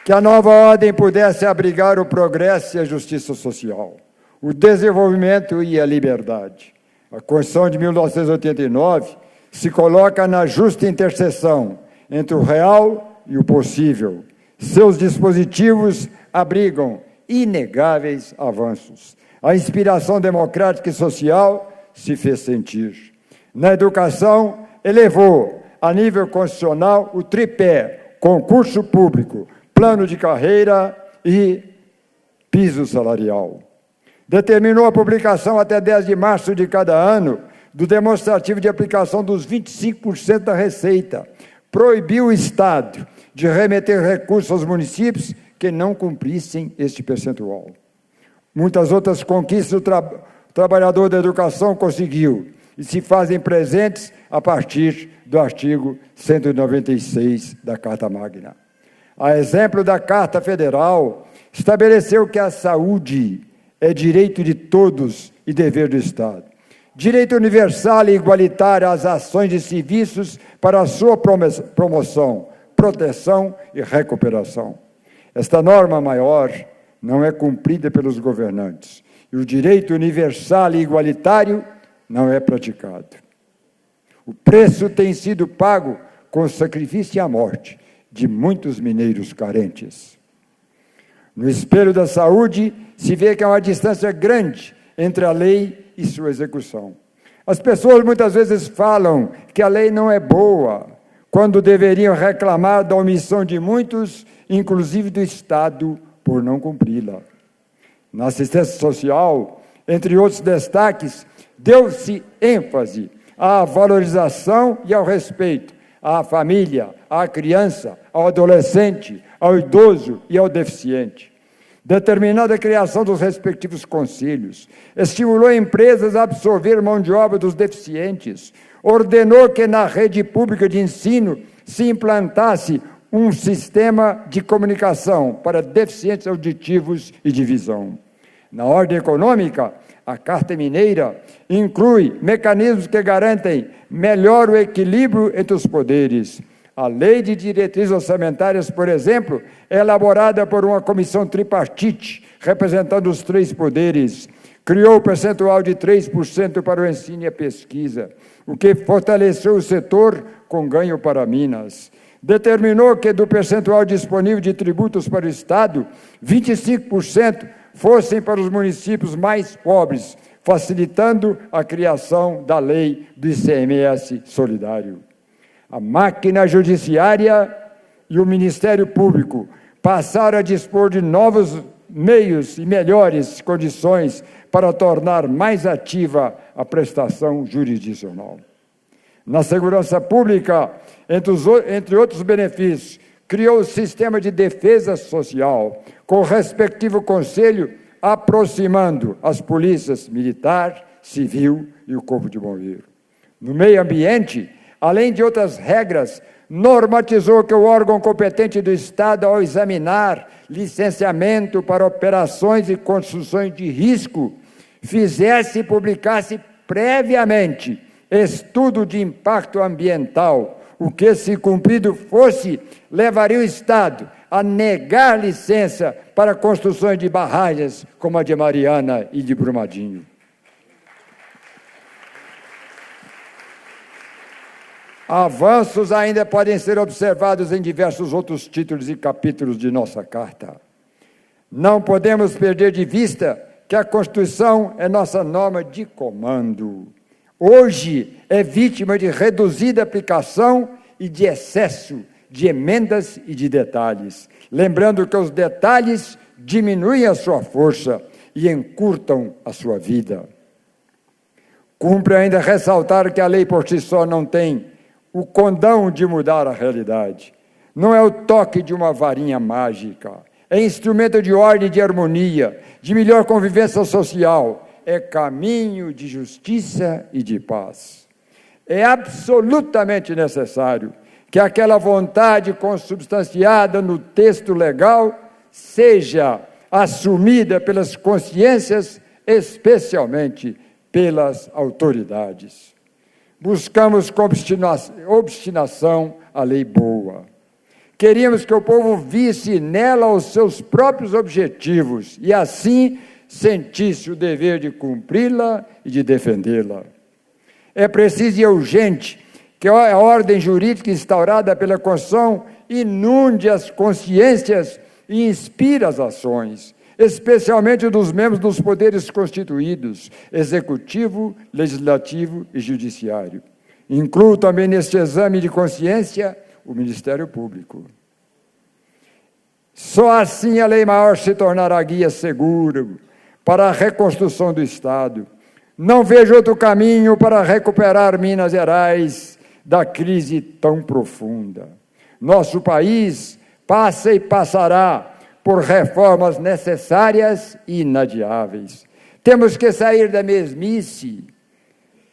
Que a nova ordem pudesse abrigar o progresso e a justiça social, o desenvolvimento e a liberdade. A Constituição de 1989 se coloca na justa interseção entre o real e o possível. Seus dispositivos abrigam inegáveis avanços. A inspiração democrática e social se fez sentir. Na educação, elevou a nível constitucional o tripé: concurso público, plano de carreira e piso salarial. Determinou a publicação até 10 de março de cada ano do demonstrativo de aplicação dos 25% da receita. Proibiu o Estado de remeter recursos aos municípios que não cumprissem este percentual. Muitas outras conquistas o trabalhador da educação conseguiu e se fazem presentes a partir do artigo 196 da Carta Magna. A exemplo da Carta Federal, estabeleceu que a saúde é direito de todos e dever do Estado. Direito universal e igualitário às ações e serviços para a sua promoção, proteção e recuperação. Esta norma maior não é cumprida pelos governantes e o direito universal e igualitário não é praticado. O preço tem sido pago com o sacrifício e a morte de muitos mineiros carentes. No espelho da saúde, se vê que há uma distância grande entre a lei e sua execução. As pessoas muitas vezes falam que a lei não é boa, quando deveriam reclamar da omissão de muitos, inclusive do Estado, por não cumpri-la. Na assistência social, entre outros destaques, deu-se ênfase à valorização e ao respeito à família, à criança, ao adolescente, ao idoso e ao deficiente. Determinada a criação dos respectivos conselhos, estimulou empresas a absorver mão de obra dos deficientes, ordenou que na rede pública de ensino se implantasse um sistema de comunicação para deficientes auditivos e de visão. Na ordem econômica, a Carta Mineira inclui mecanismos que garantem melhor o equilíbrio entre os poderes. A Lei de Diretrizes Orçamentárias, por exemplo, é elaborada por uma comissão tripartite, representando os 3 poderes. Criou o percentual de 3% para o ensino e a pesquisa, o que fortaleceu o setor com ganho para Minas. Determinou que do percentual disponível de tributos para o Estado, 25% fossem para os municípios mais pobres, facilitando a criação da lei do ICMS solidário. A máquina judiciária e o Ministério Público passaram a dispor de novos meios e melhores condições para tornar mais ativa a prestação jurisdicional. Na segurança pública, entre outros benefícios, criou o sistema de defesa social, com o respectivo conselho aproximando as polícias militar, civil e o corpo de bombeiro. No meio ambiente, além de outras regras, normatizou que o órgão competente do Estado, ao examinar licenciamento para operações e construções de risco, fizesse e publicasse previamente estudo de impacto ambiental, o que, se cumprido fosse, levaria o Estado a negar licença para construções de barragens como a de Mariana e de Brumadinho. Avanços ainda podem ser observados em diversos outros títulos e capítulos de nossa Carta. Não podemos perder de vista que a Constituição é nossa norma de comando. Hoje é vítima de reduzida aplicação e de excesso de emendas e de detalhes. Lembrando que os detalhes diminuem a sua força e encurtam a sua vida. Cumpre ainda ressaltar que a lei por si só não tem o condão de mudar a realidade. Não é o toque de uma varinha mágica. É instrumento de ordem e de harmonia, de melhor convivência social. É caminho de justiça e de paz. É absolutamente necessário que aquela vontade consubstanciada no texto legal seja assumida pelas consciências, especialmente pelas autoridades. Buscamos com obstinação a lei boa. Queríamos que o povo visse nela os seus próprios objetivos e, assim, sentisse o dever de cumpri-la e de defendê-la. É preciso e urgente que a ordem jurídica instaurada pela Constituição inunde as consciências e inspire as ações, especialmente dos membros dos poderes constituídos, executivo, legislativo e judiciário. Incluo também neste exame de consciência o Ministério Público. Só assim a lei maior se tornará guia seguro para a reconstrução do Estado. Não vejo outro caminho para recuperar Minas Gerais da crise tão profunda. Nosso país passa e passará por reformas necessárias e inadiáveis. Temos que sair da mesmice,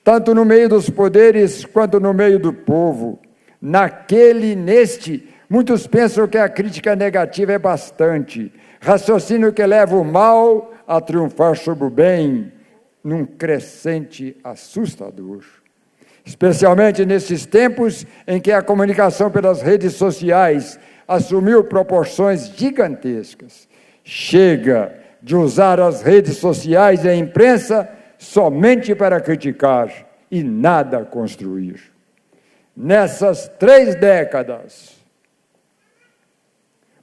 tanto no meio dos poderes quanto no meio do povo. Neste, muitos pensam que a crítica negativa é bastante, raciocínio que leva o mal a triunfar sobre o bem, num crescente assustador. Especialmente nesses tempos em que a comunicação pelas redes sociais assumiu proporções gigantescas. Chega de usar as redes sociais e a imprensa somente para criticar e nada construir. Nessas 3 décadas,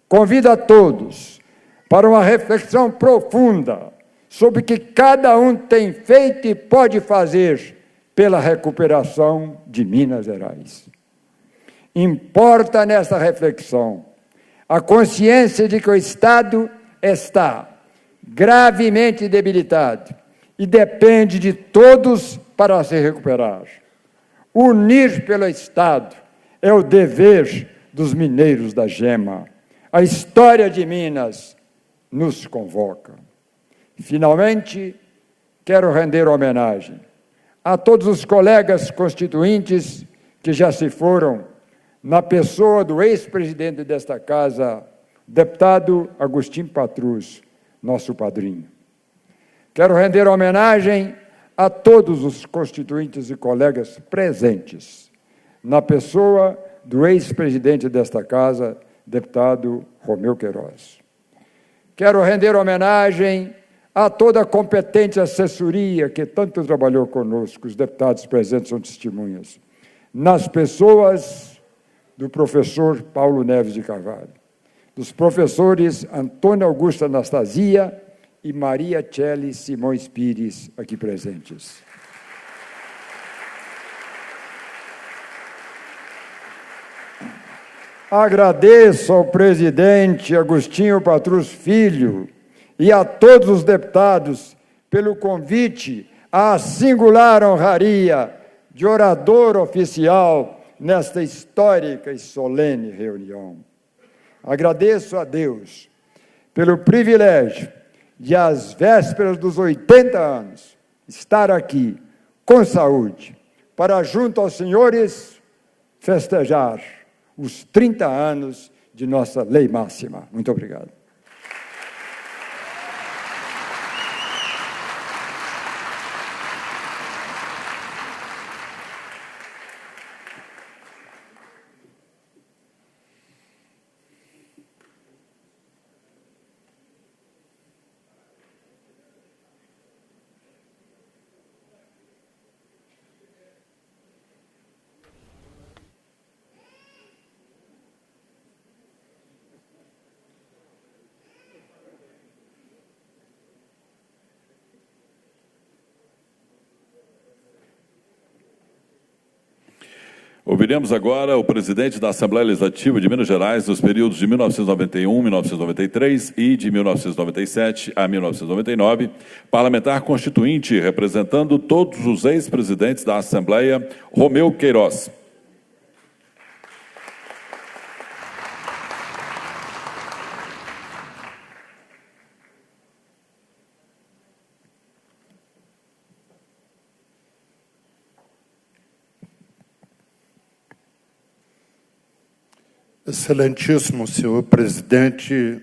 convido a todos para uma reflexão profunda sobre o que cada um tem feito e pode fazer pela recuperação de Minas Gerais. Importa nessa reflexão a consciência de que o Estado está gravemente debilitado e depende de todos para se recuperar. Unir pelo Estado é o dever dos mineiros da gema. A história de Minas nos convoca. Finalmente, quero render homenagem a todos os colegas constituintes que já se foram, na pessoa do ex-presidente desta casa, deputado Agostinho Patrus, nosso padrinho. Quero render homenagem a todos os constituintes e colegas presentes, na pessoa do ex-presidente desta casa, deputado Romeu Queiroz. Quero render homenagem a toda a competente assessoria que tanto trabalhou conosco, os deputados presentes são testemunhas, nas pessoas do professor Paulo Neves de Carvalho, dos professores Antônio Augusto Anastasia e Maria Tchely Simões Pires, aqui presentes. Agradeço ao presidente Agostinho Patrus Filho e a todos os deputados pelo convite à singular honraria de orador oficial nesta histórica e solene reunião. Agradeço a Deus pelo privilégio de, às vésperas dos 80 anos, estar aqui com saúde, para, junto aos senhores, festejar os 30 anos de nossa lei máxima. Muito obrigado. Ouviremos agora o presidente da Assembleia Legislativa de Minas Gerais nos períodos de 1991, 1993 e de 1997 a 1999, parlamentar constituinte, representando todos os ex-presidentes da Assembleia, Romeu Queiroz. Excelentíssimo senhor presidente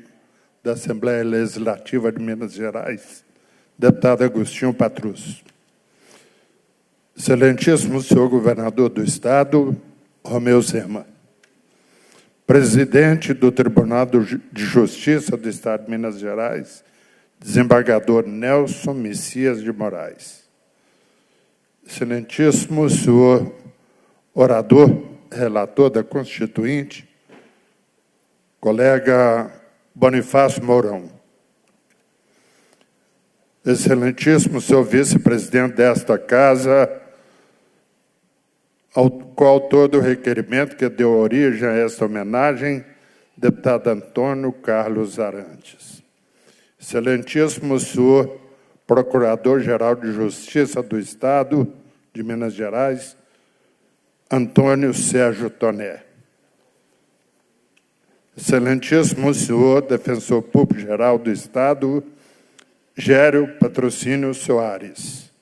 da Assembleia Legislativa de Minas Gerais, deputado Agostinho Patrus. Excelentíssimo senhor governador do Estado, Romeu Zema. Presidente do Tribunal de Justiça do Estado de Minas Gerais, desembargador Nelson Messias de Moraes. Excelentíssimo senhor orador, relator da Constituinte, colega Bonifácio Mourão. Excelentíssimo senhor vice-presidente desta Casa, coautor do requerimento que deu origem a esta homenagem, deputado Antônio Carlos Arantes. Excelentíssimo senhor Procurador-Geral de Justiça do Estado de Minas Gerais, Antônio Sérgio Toné. Excelentíssimo senhor Defensor Público-Geral do Estado, Gério Patrocínio Soares.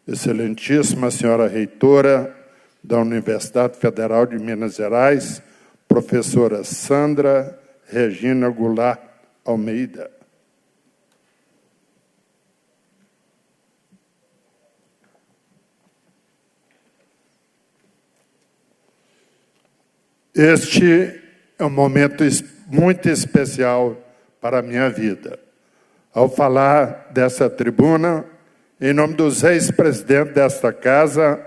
Excelentíssima senhora reitora da Universidade Federal de Minas Gerais, professora Sandra Regina Goulart Almeida. Este é um momento muito especial para a minha vida. Ao falar dessa tribuna, em nome dos ex-presidentes desta Casa,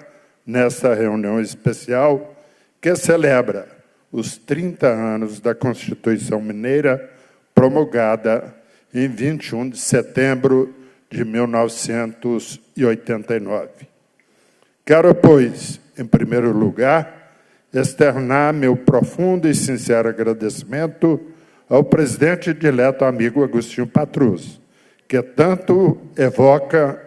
nesta reunião especial, que celebra os 30 anos da Constituição Mineira, promulgada em 21 de setembro de 1989. Quero, pois, em primeiro lugar, externar meu profundo e sincero agradecimento ao presidente dileto amigo Agostinho Patrus, que tanto evoca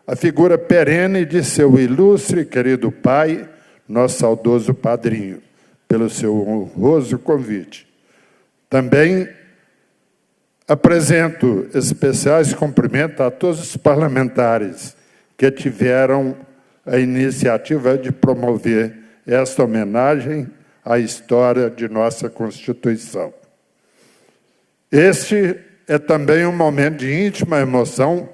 a figura perene de seu ilustre e querido pai, nosso saudoso padrinho, pelo seu honroso convite. Também apresento especiais cumprimentos a todos os parlamentares que tiveram a iniciativa de promover esta homenagem à história de nossa Constituição. Este é também um momento de íntima emoção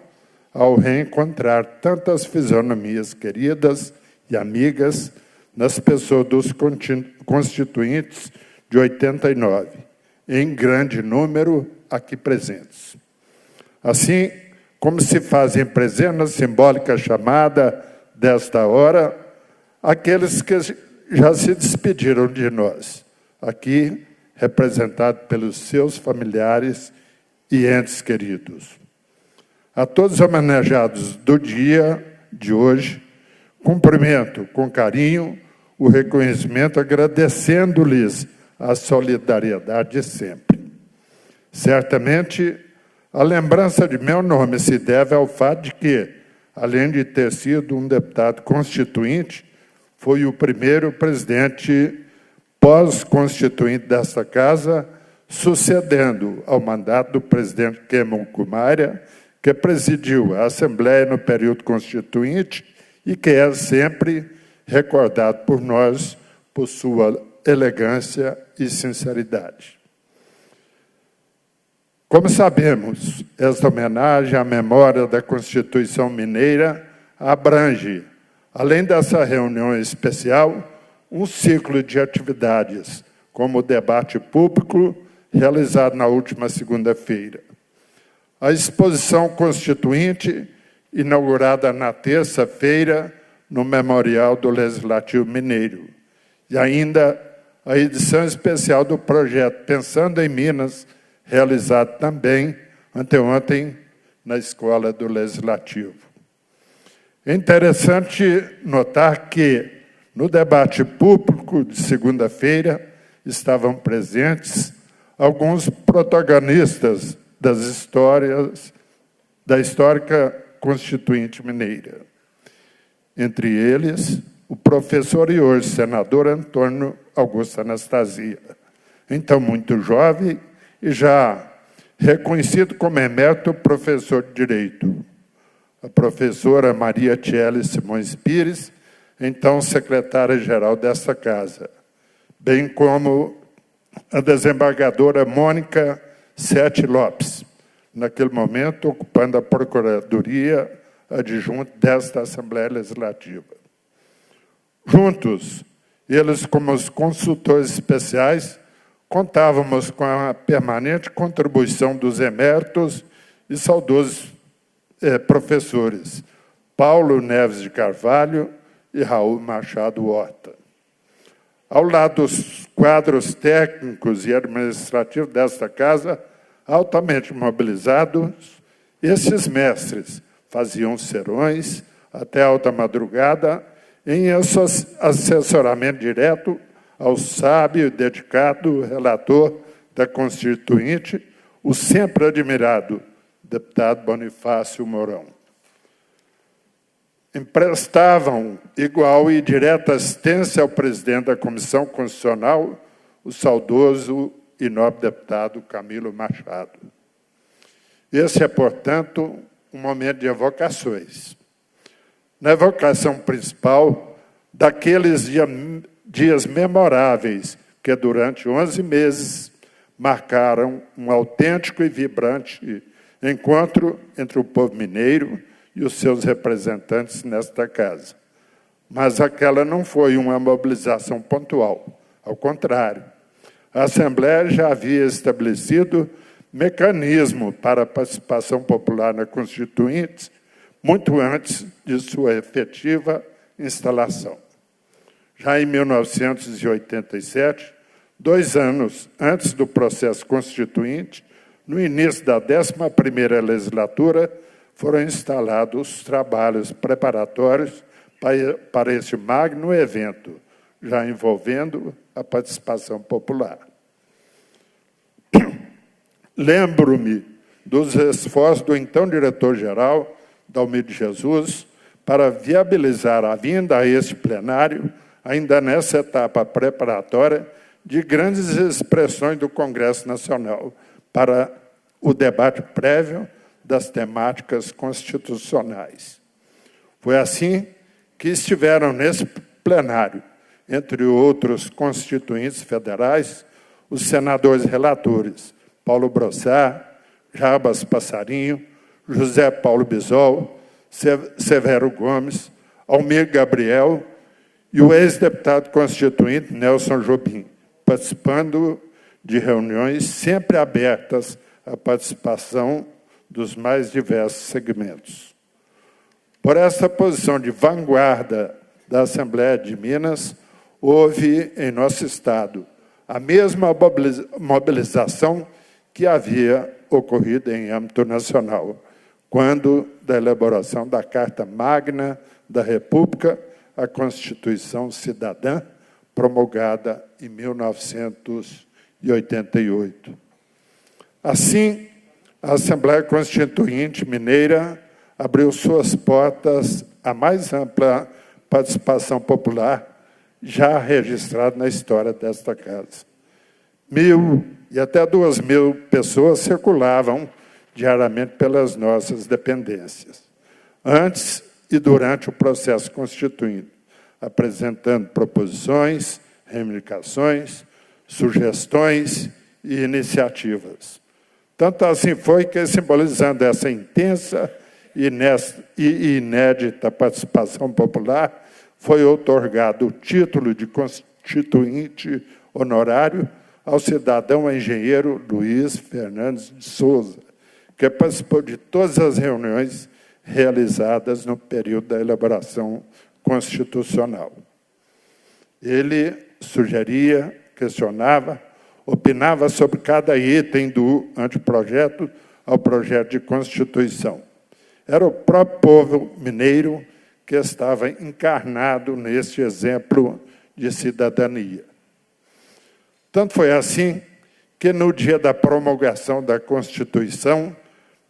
ao reencontrar tantas fisionomias queridas e amigas nas pessoas dos constituintes de 89, em grande número aqui presentes. Assim como se fazem presente na simbólica chamada desta hora, aqueles que já se despediram de nós, aqui representados pelos seus familiares e entes queridos. A todos os homenageados do dia de hoje, cumprimento com carinho o reconhecimento, agradecendo-lhes a solidariedade de sempre. Certamente, a lembrança de meu nome se deve ao fato de que, além de ter sido um deputado constituinte, foi o primeiro presidente pós-constituinte desta Casa, sucedendo ao mandato do presidente Kemal Kumaria, que presidiu a Assembleia no período constituinte e que é sempre recordado por nós por sua elegância e sinceridade. Como sabemos, esta homenagem à memória da Constituição Mineira abrange, além dessa reunião especial, um ciclo de atividades, como o debate público realizado na última segunda-feira, a exposição constituinte, inaugurada na terça-feira no Memorial do Legislativo Mineiro, e ainda a edição especial do projeto Pensando em Minas, realizado também anteontem na Escola do Legislativo. É interessante notar que, No debate público de segunda-feira, estavam presentes alguns protagonistas da histórica Constituinte Mineira. Entre eles, o professor e hoje senador Antônio Augusto Anastasia, então muito jovem e já reconhecido como emérito professor de Direito. A professora Maria Tchelle Simões Pires, então secretária-geral desta casa, bem como a desembargadora Mônica Sete Lopes, naquele momento ocupando a Procuradoria adjunta desta Assembleia Legislativa. Juntos, eles como os consultores especiais, contávamos com a permanente contribuição dos eméritos e saudosos professores Paulo Neves de Carvalho e Raul Machado Horta. Ao lado dos quadros técnicos e administrativos desta casa, altamente mobilizados, esses mestres faziam serões até alta madrugada em assessoramento direto ao sábio e dedicado relator da Constituinte, o sempre admirado deputado Bonifácio Mourão. Emprestavam igual e direta assistência ao presidente da Comissão Constitucional, o saudoso e nobre deputado Camilo Machado. Esse é, portanto, um momento de evocações. Na evocação principal, daqueles dias memoráveis que, durante 11 meses, marcaram um autêntico e vibrante encontro entre o povo mineiro e os seus representantes nesta casa. Mas aquela não foi uma mobilização pontual. Ao contrário, a Assembleia já havia estabelecido mecanismo para a participação popular na Constituinte muito antes de sua efetiva instalação. Já em 1987, 2 anos antes do processo constituinte, no início da 11ª legislatura, foram instalados os trabalhos preparatórios para esse magno evento, já envolvendo a participação popular. Lembro-me dos esforços do então diretor-geral, Dalmir de Jesus, para viabilizar a vinda a este plenário, ainda nessa etapa preparatória, de grandes expressões do Congresso Nacional para o debate prévio das temáticas constitucionais. Foi assim que estiveram nesse plenário, entre outros constituintes federais, os senadores relatores Paulo Brossard, Jarbas Passarinho, José Paulo Bisol, Severo Gomes, Almir Gabriel e o ex-deputado constituinte Nelson Jobim, participando de reuniões sempre abertas à participação dos mais diversos segmentos. Por essa posição de vanguarda da Assembleia de Minas, houve em nosso Estado a mesma mobilização que havia ocorrido em âmbito nacional, quando da elaboração da Carta Magna da República, a Constituição Cidadã, promulgada em 1988. Assim, a Assembleia Constituinte Mineira abriu suas portas à mais ampla participação popular já registrada na história desta casa. 1.000 e até 2.000 pessoas circulavam diariamente pelas nossas dependências, antes e durante o processo constituinte, apresentando proposições, reivindicações, sugestões e iniciativas. Tanto assim foi que, simbolizando essa intensa e inédita participação popular, foi outorgado o título de constituinte honorário ao cidadão engenheiro Luiz Fernandes de Souza, que participou de todas as reuniões realizadas no período da elaboração constitucional. Ele sugeria, questionava, opinava sobre cada item do anteprojeto ao projeto de Constituição. Era o próprio povo mineiro que estava encarnado neste exemplo de cidadania. Tanto foi assim que, no dia da promulgação da Constituição,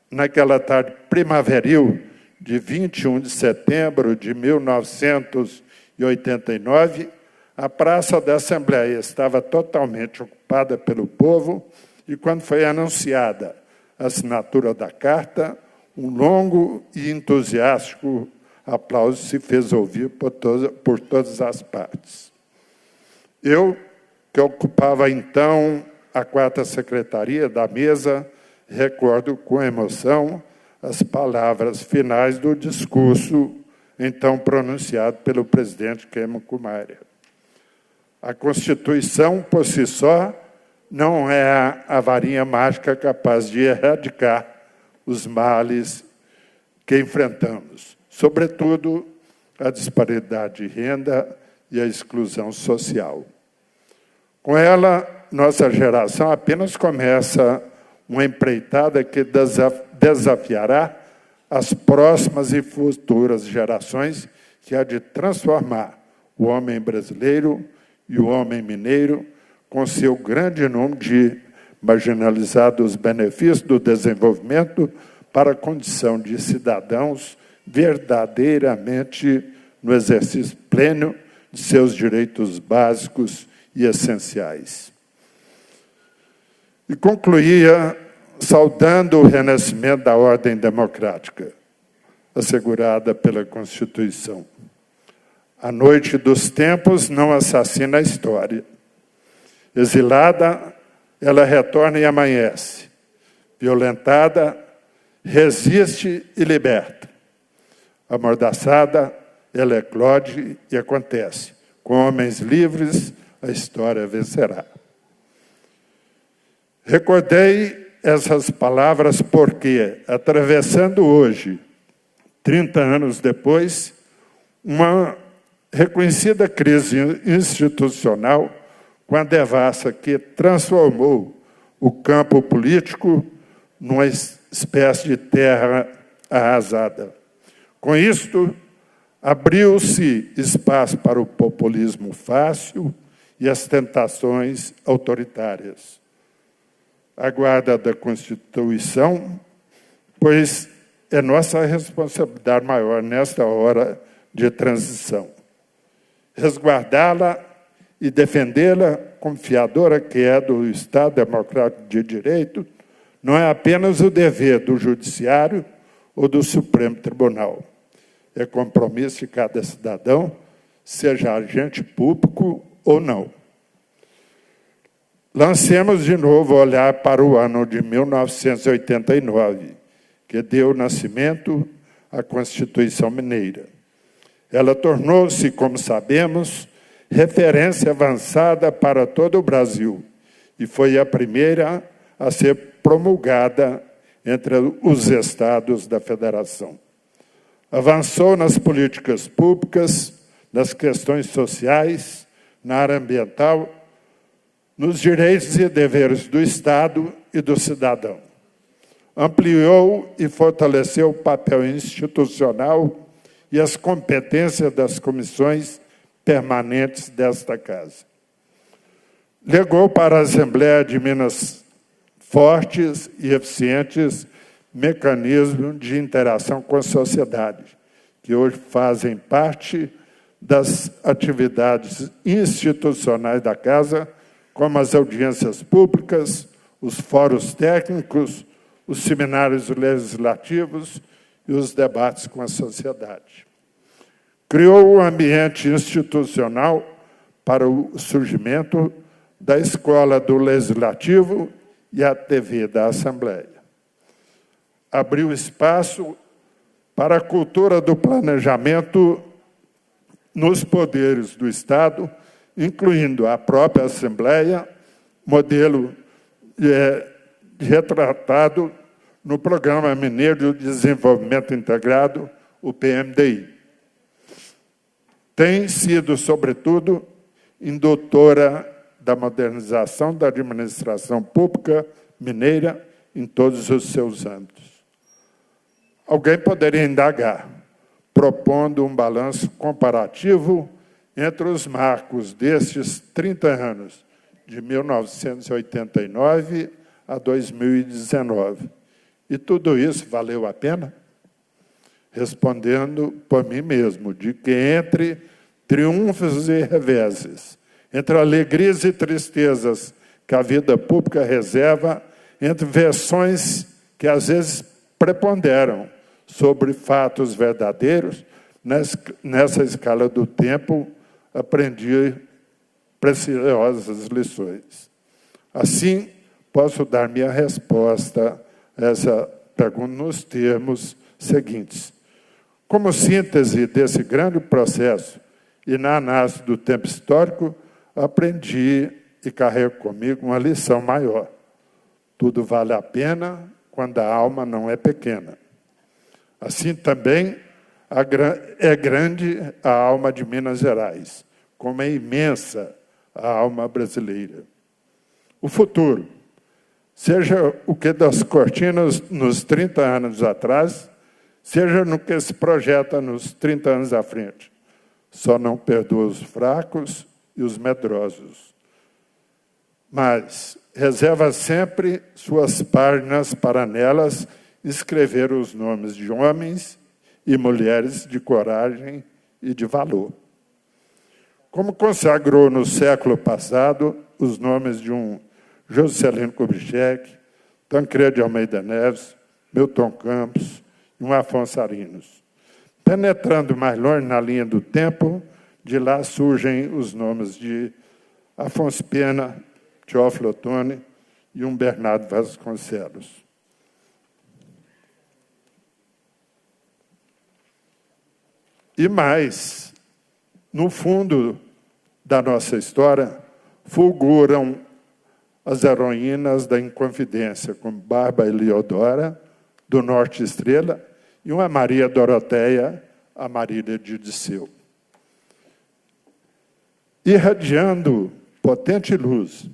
naquela tarde primaveril de 21 de setembro de 1989, a Praça da Assembleia estava totalmente ocupada pelo povo e, quando foi anunciada a assinatura da carta, um longo e entusiástico aplauso se fez ouvir por todas as partes. Eu, que ocupava então a 4ª secretaria da mesa, recordo com emoção as palavras finais do discurso então pronunciado pelo presidente Kema Kumaria. A Constituição, por si só, não é a varinha mágica capaz de erradicar os males que enfrentamos, sobretudo a disparidade de renda e a exclusão social. Com ela, nossa geração apenas começa uma empreitada que desafiará as próximas e futuras gerações, que há de transformar o homem brasileiro e o homem mineiro, com seu grande número de marginalizados benefícios do desenvolvimento, para a condição de cidadãos verdadeiramente no exercício pleno de seus direitos básicos e essenciais. E concluía saudando o renascimento da ordem democrática, assegurada pela Constituição. A noite dos tempos não assassina a história. Exilada, ela retorna e amanhece. Violentada, resiste e liberta. Amordaçada, ela eclode e acontece. Com homens livres, a história vencerá. Recordei essas palavras porque, atravessando hoje, 30 anos depois, uma reconhecida crise institucional, com a devassa que transformou o campo político numa espécie de terra arrasada. Com isto, abriu-se espaço para o populismo fácil e as tentações autoritárias. A guarda da Constituição, pois é nossa responsabilidade maior nesta hora de transição. Resguardá-la e defendê-la, confiadora que é do Estado Democrático de Direito, não é apenas o dever do Judiciário ou do Supremo Tribunal. É compromisso de cada cidadão, seja agente público ou não. Lancemos de novo o olhar para o ano de 1989, que deu nascimento à Constituição Mineira. Ela tornou-se, como sabemos, referência avançada para todo o Brasil e foi a primeira a ser promulgada entre os estados da Federação. Avançou nas políticas públicas, nas questões sociais, na área ambiental, nos direitos e deveres do Estado e do cidadão. Ampliou e fortaleceu o papel institucional e as competências das comissões permanentes desta Casa. Legou para a Assembleia de Minas fortes e eficientes mecanismos de interação com a sociedade, que hoje fazem parte das atividades institucionais da Casa, como as audiências públicas, os fóruns técnicos, os seminários legislativos e os debates com a sociedade. Criou um ambiente institucional para o surgimento da Escola do Legislativo e a TV da Assembleia. Abriu espaço para a cultura do planejamento nos poderes do Estado, incluindo a própria Assembleia, modelo retratado no Programa Mineiro de Desenvolvimento Integrado, o PMDI. Tem sido, sobretudo, indutora da modernização da administração pública mineira em todos os seus âmbitos. Alguém poderia indagar propondo um balanço comparativo entre os marcos destes 30 anos, de 1989 a 2019. E tudo isso valeu a pena? Respondendo por mim mesmo, de que entre triunfos e reveses, entre alegrias e tristezas que a vida pública reserva, entre versões que às vezes preponderam sobre fatos verdadeiros, nessa escala do tempo, aprendi preciosas lições. Assim, posso dar minha resposta a essa pergunta nos termos seguintes. Como síntese desse grande processo e na análise do tempo histórico, aprendi e carrego comigo uma lição maior. Tudo vale a pena quando a alma não é pequena. Assim também é grande a alma de Minas Gerais, como é imensa a alma brasileira. O futuro, seja o que das cortinas nos 30 anos atrás, seja no que se projeta nos 30 anos à frente, só não perdoa os fracos e os medrosos. Mas reserva sempre suas páginas para nelas escrever os nomes de homens e mulheres de coragem e de valor. Como consagrou no século passado os nomes de um Juscelino Kubitschek, Tancredo de Almeida Neves, Milton Campos e um Afonso Arinos. Penetrando mais longe na linha do tempo, de lá surgem os nomes de Afonso Pena, Teófilo Otoni e um Bernardo Vasconcelos. E mais, no fundo da nossa história, fulguram as heroínas da Inconfidência, como Barba Eliodora, do Norte Estrela, e uma Maria Doroteia, a Marília de Disseu. Irradiando potente luz,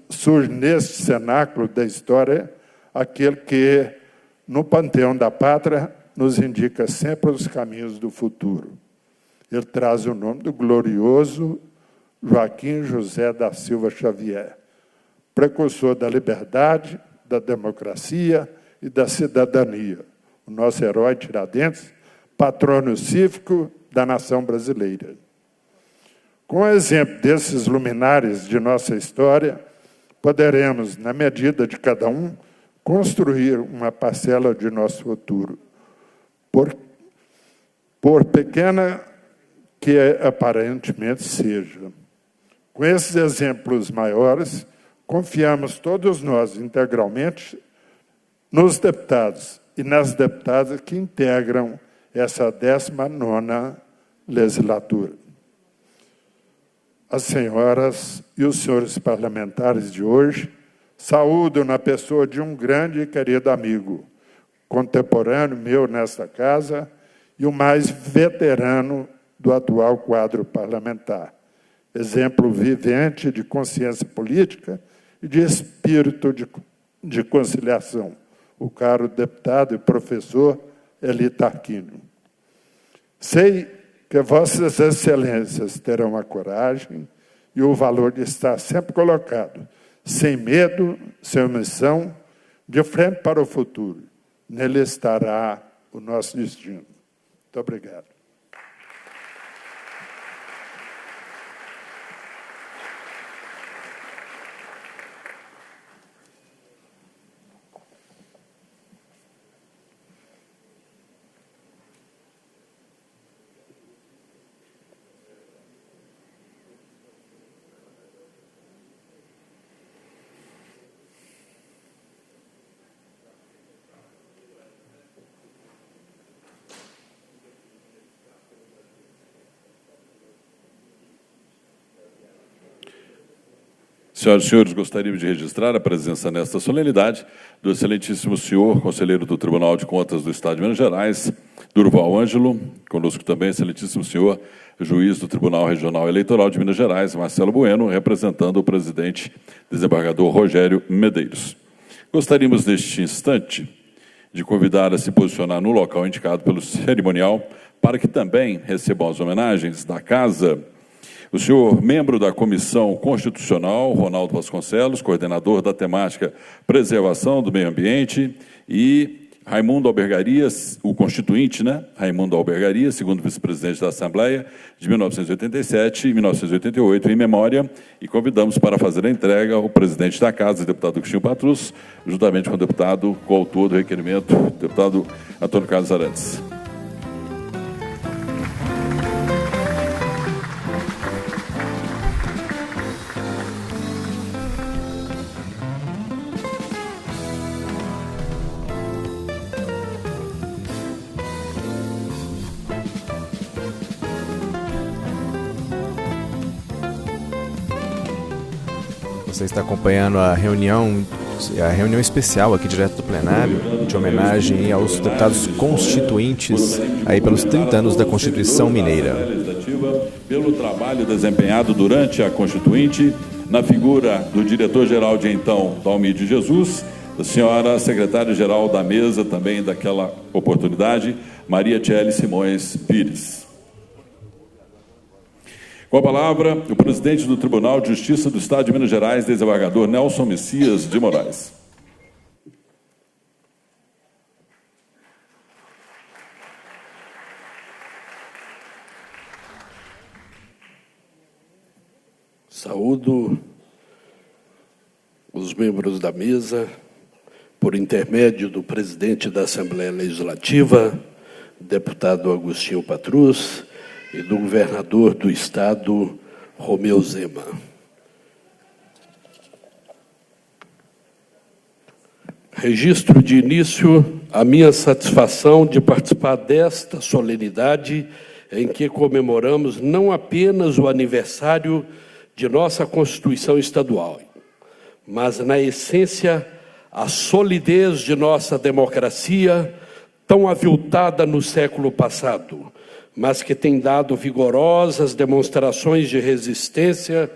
surge neste cenáculo da história aquele que, no panteão da pátria, nos indica sempre os caminhos do futuro. Ele traz o nome do glorioso Joaquim José da Silva Xavier, precursor da liberdade, da democracia e da cidadania. O nosso herói Tiradentes, patrono cívico da nação brasileira. Com o exemplo desses luminares de nossa história, poderemos, na medida de cada um, construir uma parcela de nosso futuro. Por pequena que aparentemente seja. Com esses exemplos maiores, confiamos todos nós integralmente nos deputados e nas deputadas que integram essa 19ª legislatura. As senhoras e os senhores parlamentares de hoje saúdo na pessoa de um grande e querido amigo, contemporâneo meu nesta casa e o mais veterano do atual quadro parlamentar. Exemplo vivente de consciência política e de espírito de conciliação, o caro deputado e professor Eli Tarquínio. Sei que vossas excelências terão a coragem e o valor de estar sempre colocado, sem medo, sem omissão, de frente para o futuro. Nele estará o nosso destino. Muito obrigado. Senhoras e senhores, gostaríamos de registrar a presença nesta solenidade do excelentíssimo senhor, conselheiro do Tribunal de Contas do Estado de Minas Gerais, Durval Ângelo, conosco também, excelentíssimo senhor, juiz do Tribunal Regional Eleitoral de Minas Gerais, Marcelo Bueno, representando o presidente, desembargador Rogério Medeiros. Gostaríamos, neste instante, de convidar a se posicionar no local indicado pelo cerimonial, para que também recebam as homenagens da Casa o senhor membro da Comissão Constitucional, Ronaldo Vasconcelos, coordenador da temática Preservação do Meio Ambiente, e Raimundo Albergarias, o constituinte, né? Raimundo Albergarias, segundo vice-presidente da Assembleia, de 1987 e 1988, em memória, e convidamos para fazer a entrega o presidente da Casa, o deputado Agostinho Patrus, juntamente com o deputado coautor do requerimento, o deputado Antônio Carlos Arantes. Você está acompanhando a reunião especial aqui direto do plenário, de homenagem aos deputados constituintes aí pelos 30 anos da Constituição Mineira. Pelo trabalho desempenhado durante a Constituinte, na figura do diretor-geral de então, Dalmir de Jesus, da senhora secretária-geral da mesa também daquela oportunidade, Maria Tchely Simões Pires. Com a palavra, o presidente do Tribunal de Justiça do Estado de Minas Gerais, desembargador Nelson Messias de Moraes. Saúdo os membros da mesa, por intermédio do presidente da Assembleia Legislativa, deputado Agostinho Patrus, e do governador do Estado, Romeu Zema. Registro de início a minha satisfação de participar desta solenidade em que comemoramos não apenas o aniversário de nossa Constituição Estadual, mas, na essência, a solidez de nossa democracia, tão aviltada no século passado, mas que tem dado vigorosas demonstrações de resistência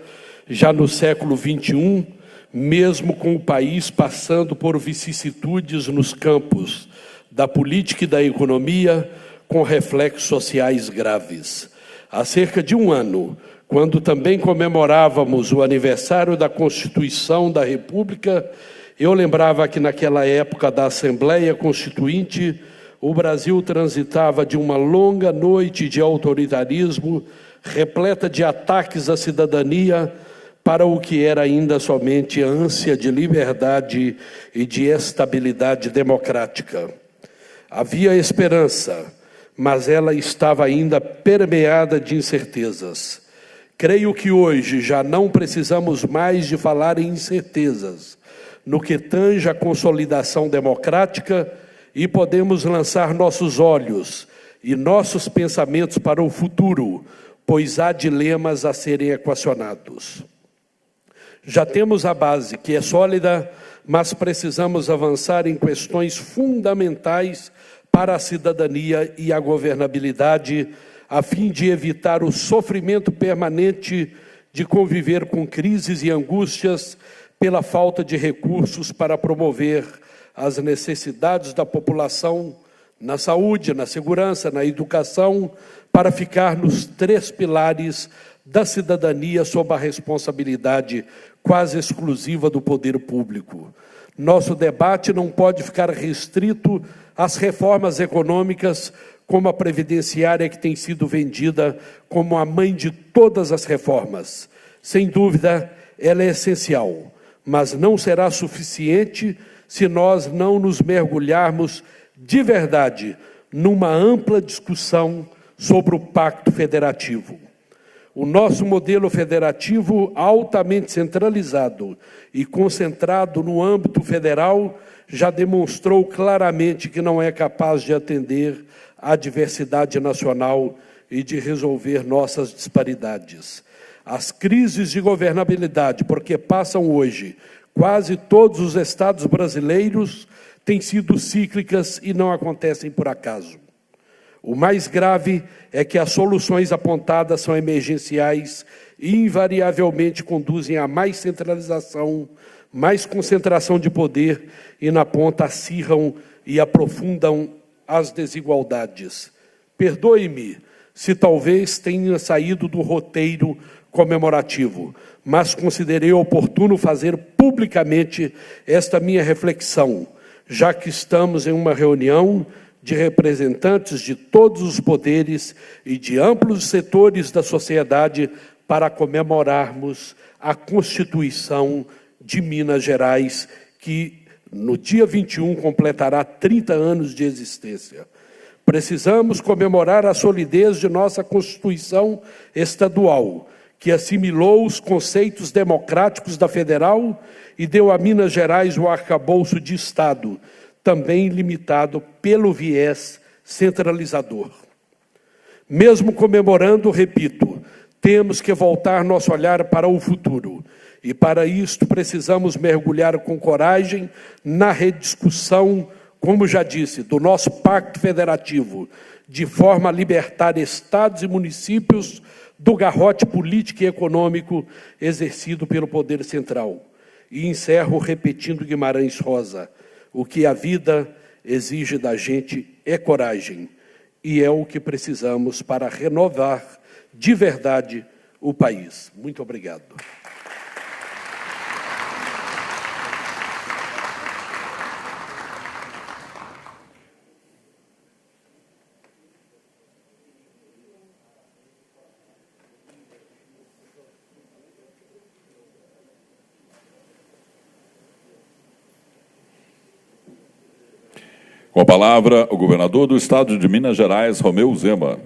já no século XXI, mesmo com o país passando por vicissitudes nos campos da política e da economia, com reflexos sociais graves. Há cerca de um ano, quando também comemorávamos o aniversário da Constituição da República, eu lembrava que naquela época da Assembleia Constituinte, o Brasil transitava de uma longa noite de autoritarismo, repleta de ataques à cidadania, para o que era ainda somente ânsia de liberdade e de estabilidade democrática. Havia esperança, mas ela estava ainda permeada de incertezas. Creio que hoje já não precisamos mais de falar em incertezas, no que tange à consolidação democrática, e podemos lançar nossos olhos e nossos pensamentos para o futuro, pois há dilemas a serem equacionados. Já temos a base, que é sólida, mas precisamos avançar em questões fundamentais para a cidadania e a governabilidade, a fim de evitar o sofrimento permanente de conviver com crises e angústias pela falta de recursos para promover as necessidades da população na saúde, na segurança, na educação, para ficar nos 3 pilares da cidadania sob a responsabilidade quase exclusiva do poder público. Nosso debate não pode ficar restrito às reformas econômicas, como a previdenciária, que tem sido vendida como a mãe de todas as reformas. Sem dúvida, ela é essencial, mas não será suficiente se nós não nos mergulharmos de verdade numa ampla discussão sobre o Pacto Federativo. O nosso modelo federativo, altamente centralizado e concentrado no âmbito federal, já demonstrou claramente que não é capaz de atender à diversidade nacional e de resolver nossas disparidades. As crises de governabilidade, porque passam hoje quase todos os estados brasileiros, têm sido cíclicas e não acontecem por acaso. O mais grave é que as soluções apontadas são emergenciais e invariavelmente conduzem a mais centralização, mais concentração de poder e, na ponta, acirram e aprofundam as desigualdades. Perdoe-me se talvez tenha saído do roteiro comemorativo, mas considerei oportuno fazer publicamente esta minha reflexão, já que estamos em uma reunião de representantes de todos os poderes e de amplos setores da sociedade para comemorarmos a Constituição de Minas Gerais, que no dia 21 completará 30 anos de existência. Precisamos comemorar a solidez de nossa Constituição estadual, que assimilou os conceitos democráticos da federal e deu a Minas Gerais o arcabouço de Estado, também limitado pelo viés centralizador. Mesmo comemorando, repito, temos que voltar nosso olhar para o futuro. E para isto precisamos mergulhar com coragem na rediscussão, como já disse, do nosso pacto federativo, de forma a libertar estados e municípios do garrote político e econômico exercido pelo poder central. E encerro repetindo Guimarães Rosa: o que a vida exige da gente é coragem, e é o que precisamos para renovar de verdade o país. Muito obrigado. Com a palavra, o governador do Estado de Minas Gerais, Romeu Zema.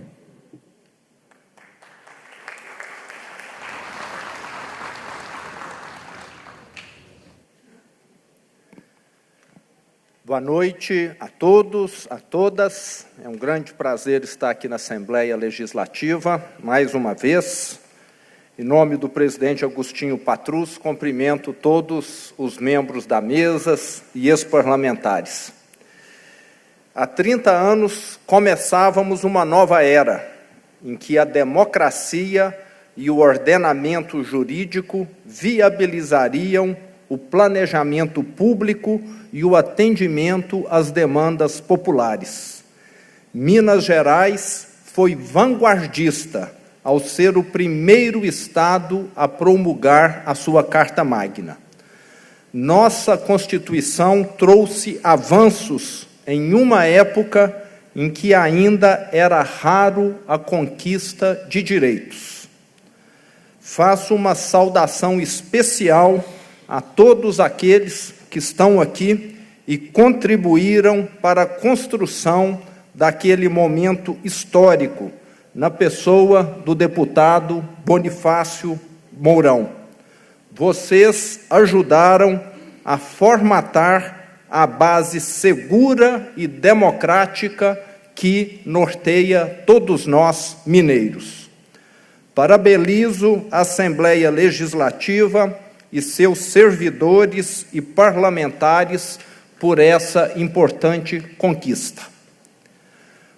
Boa noite a todos, a todas. É um grande prazer estar aqui na Assembleia Legislativa, mais uma vez. Em nome do presidente Agostinho Patrus, cumprimento todos os membros da mesa e ex-parlamentares. Há 30 anos começávamos uma nova era, em que a democracia e o ordenamento jurídico viabilizariam o planejamento público e o atendimento às demandas populares. Minas Gerais foi vanguardista ao ser o primeiro estado a promulgar a sua Carta Magna. Nossa Constituição trouxe avanços em uma época em que ainda era raro a conquista de direitos. Faço uma saudação especial a todos aqueles que estão aqui e contribuíram para a construção daquele momento histórico, na pessoa do deputado Bonifácio Mourão. Vocês ajudaram a formatar a base segura e democrática que norteia todos nós mineiros. Parabenizo a Assembleia Legislativa e seus servidores e parlamentares por essa importante conquista.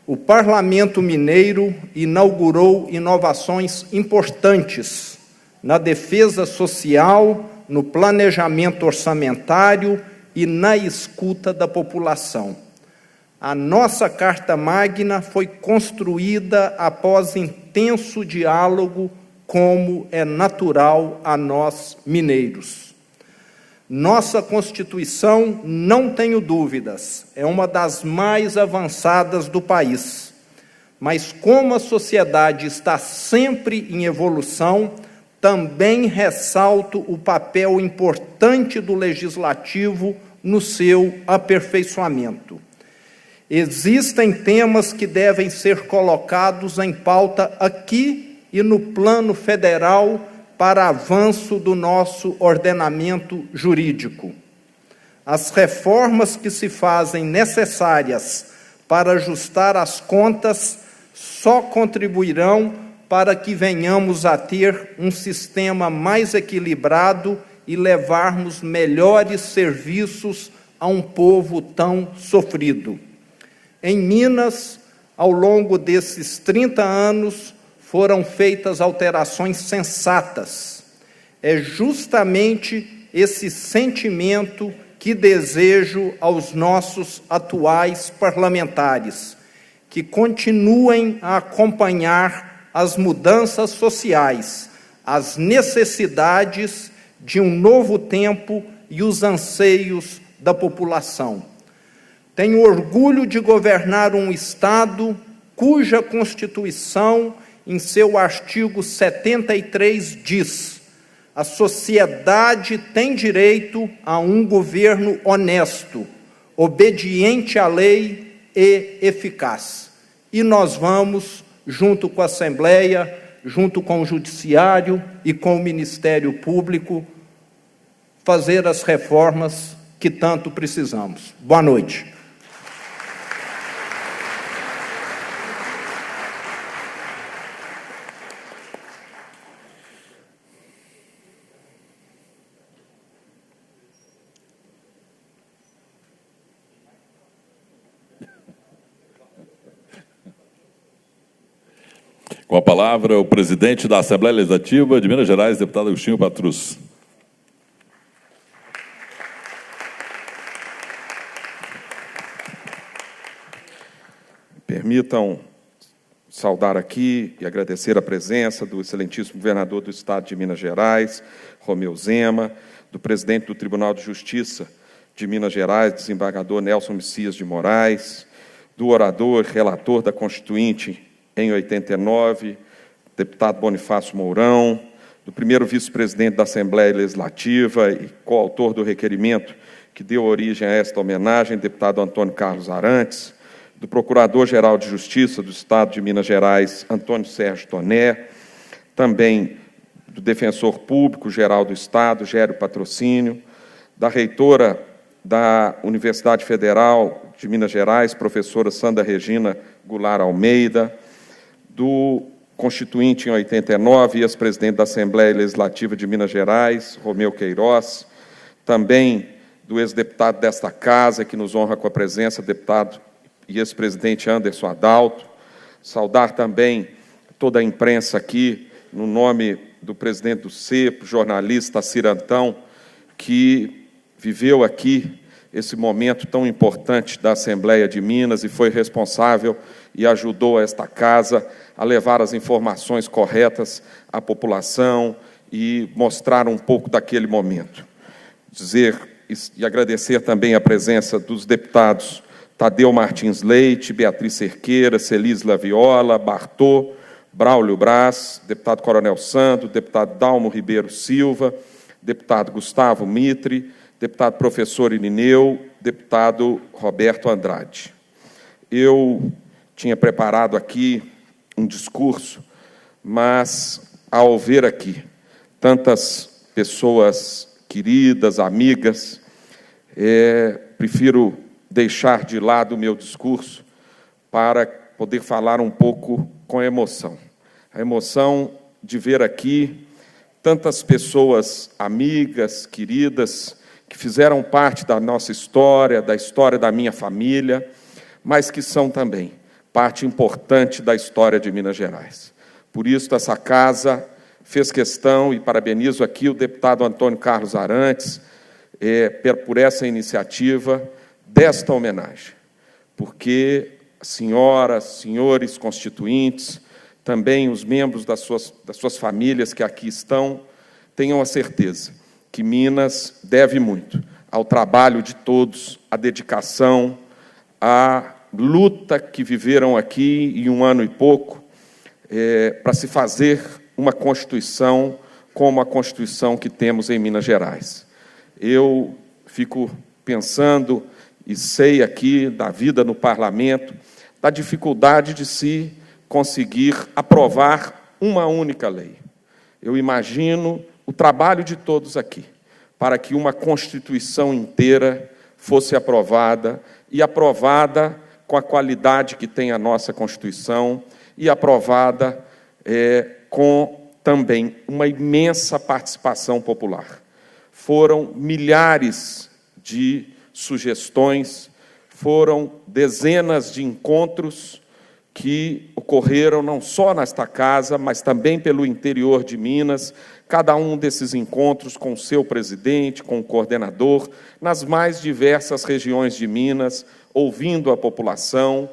O Parlamento Mineiro inaugurou inovações importantes na defesa social, no planejamento orçamentário e na escuta da população. A nossa Carta Magna foi construída após intenso diálogo, como é natural a nós mineiros. Nossa Constituição, não tenho dúvidas, é uma das mais avançadas do país. Mas como a sociedade está sempre em evolução, também ressalto o papel importante do Legislativo no seu aperfeiçoamento. Existem temas que devem ser colocados em pauta aqui e no plano federal para avanço do nosso ordenamento jurídico. As reformas que se fazem necessárias para ajustar as contas só contribuirão para que venhamos a ter um sistema mais equilibrado e levarmos melhores serviços a um povo tão sofrido. Em Minas, ao longo desses 30 anos, foram feitas alterações sensatas. É justamente esse sentimento que desejo aos nossos atuais parlamentares, que continuem a acompanhar as mudanças sociais, as necessidades de um novo tempo e os anseios da população. Tenho orgulho de governar um Estado cuja Constituição, em seu artigo 73, diz: a sociedade tem direito a um governo honesto, obediente à lei e eficaz. E nós vamos, junto com a Assembleia, junto com o Judiciário e com o Ministério Público, fazer as reformas que tanto precisamos. Boa noite. Com a palavra, o presidente da Assembleia Legislativa de Minas Gerais, deputado Agostinho Patrus. Permitam saudar aqui e agradecer a presença do excelentíssimo governador do Estado de Minas Gerais, Romeu Zema, do presidente do Tribunal de Justiça de Minas Gerais, desembargador Nelson Messias de Moraes, do orador, relator da Constituinte em 89, deputado Bonifácio Mourão, do primeiro vice-presidente da Assembleia Legislativa e coautor do requerimento que deu origem a esta homenagem, deputado Antônio Carlos Arantes, do Procurador-Geral de Justiça do Estado de Minas Gerais, Antônio Sérgio Toné, também do Defensor Público-Geral do Estado, Gério Patrocínio, da reitora da Universidade Federal de Minas Gerais, professora Sandra Regina Goulart Almeida, do Constituinte em 89, ex-presidente da Assembleia Legislativa de Minas Gerais, Romeu Queiroz, também do ex-deputado desta casa, que nos honra com a presença, deputado e ex-presidente Anderson Adalto, saudar também toda a imprensa aqui, no nome do presidente do CEPO, jornalista Cirantão, que viveu aqui esse momento tão importante da Assembleia de Minas e foi responsável e ajudou esta casa a levar as informações corretas à população e mostrar um pouco daquele momento. Dizer e agradecer também a presença dos deputados Tadeu Martins Leite, Beatriz Cerqueira, Celis Laviola, Bartô, Braulio Braz, deputado Coronel Santo, deputado Dalmo Ribeiro Silva, deputado Gustavo Mitre, deputado professor Irineu, deputado Roberto Andrade. Eu tinha preparado aqui um discurso, mas ao ver aqui tantas pessoas queridas, amigas, prefiro deixar de lado o meu discurso para poder falar um pouco com emoção. A emoção de ver aqui tantas pessoas amigas, queridas, que fizeram parte da nossa história, da história da minha família, mas que são também parte importante da história de Minas Gerais. Por isso, essa casa fez questão, e parabenizo aqui o deputado Antônio Carlos Arantes, por essa iniciativa desta homenagem, porque senhoras, senhores constituintes, também os membros das suas famílias que aqui estão, tenham a certeza que Minas deve muito ao trabalho de todos, à dedicação, à luta que viveram aqui em um ano e pouco, para se fazer uma Constituição como a Constituição que temos em Minas Gerais. Eu fico pensando e sei aqui da vida no parlamento, da dificuldade de se conseguir aprovar uma única lei. Eu imagino o trabalho de todos aqui, para que uma Constituição inteira fosse aprovada, e aprovada com a qualidade que tem a nossa Constituição, e aprovada com também uma imensa participação popular. Foram milhares de sugestões, foram dezenas de encontros que ocorreram não só nesta casa, mas também pelo interior de Minas, cada um desses encontros com o seu presidente, com o coordenador, nas mais diversas regiões de Minas, ouvindo a população,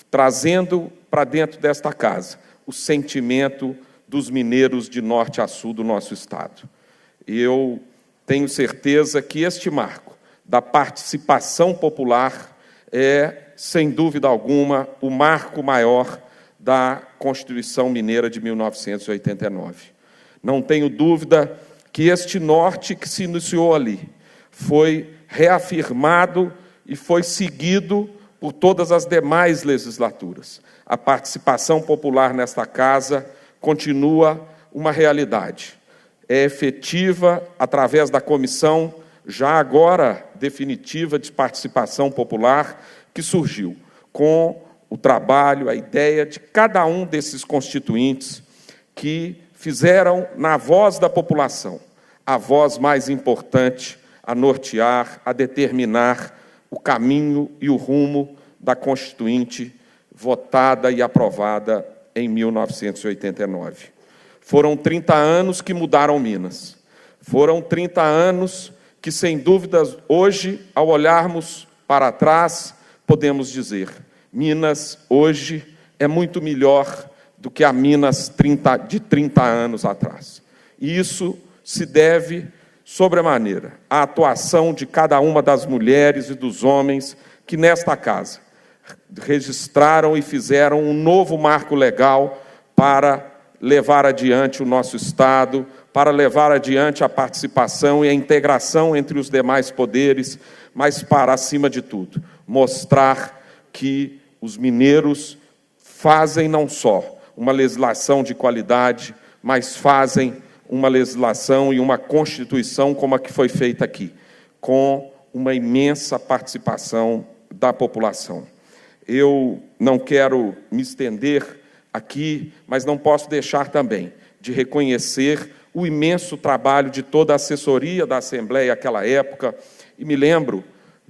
trazendo para dentro desta casa o sentimento dos mineiros de norte a sul do nosso estado. Eu tenho certeza que este marco da participação popular é, sem dúvida alguma, o marco maior da Constituição Mineira de 1989. Não tenho dúvida que este norte que se iniciou ali foi reafirmado e foi seguido por todas as demais legislaturas. A participação popular nesta casa continua uma realidade. É efetiva através da comissão, já agora definitiva, de participação popular, que surgiu com o trabalho, a ideia de cada um desses constituintes que fizeram na voz da população a voz mais importante a nortear, a determinar o caminho e o rumo da Constituinte votada e aprovada em 1989. Foram 30 anos que mudaram Minas. Foram 30 anos que, sem dúvidas, hoje, ao olharmos para trás, podemos dizer: Minas, hoje, é muito melhor do que a Minas de 30 anos atrás. E isso se deve, sobremaneira, à atuação de cada uma das mulheres e dos homens que, nesta casa, registraram e fizeram um novo marco legal para levar adiante o nosso Estado, para levar adiante a participação e a integração entre os demais poderes, mas para, acima de tudo, mostrar que os mineiros fazem não só uma legislação de qualidade, mas fazem uma legislação e uma Constituição como a que foi feita aqui, com uma imensa participação da população. Eu não quero me estender aqui, mas não posso deixar também de reconhecer o imenso trabalho de toda a assessoria da Assembleia naquela época, e me lembro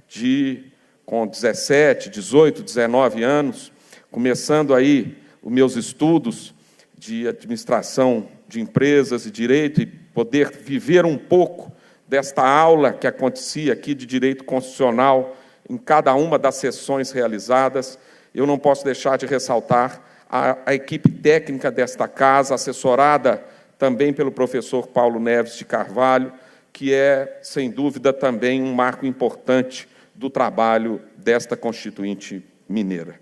de, com 17, 18, 19 anos, começando aí os meus estudos de administração de empresas e direito, e poder viver um pouco desta aula que acontecia aqui de direito constitucional em cada uma das sessões realizadas. Eu não posso deixar de ressaltar a equipe técnica desta casa, assessorada também pelo professor Paulo Neves de Carvalho, que é, sem dúvida, também um marco importante do trabalho desta Constituinte mineira.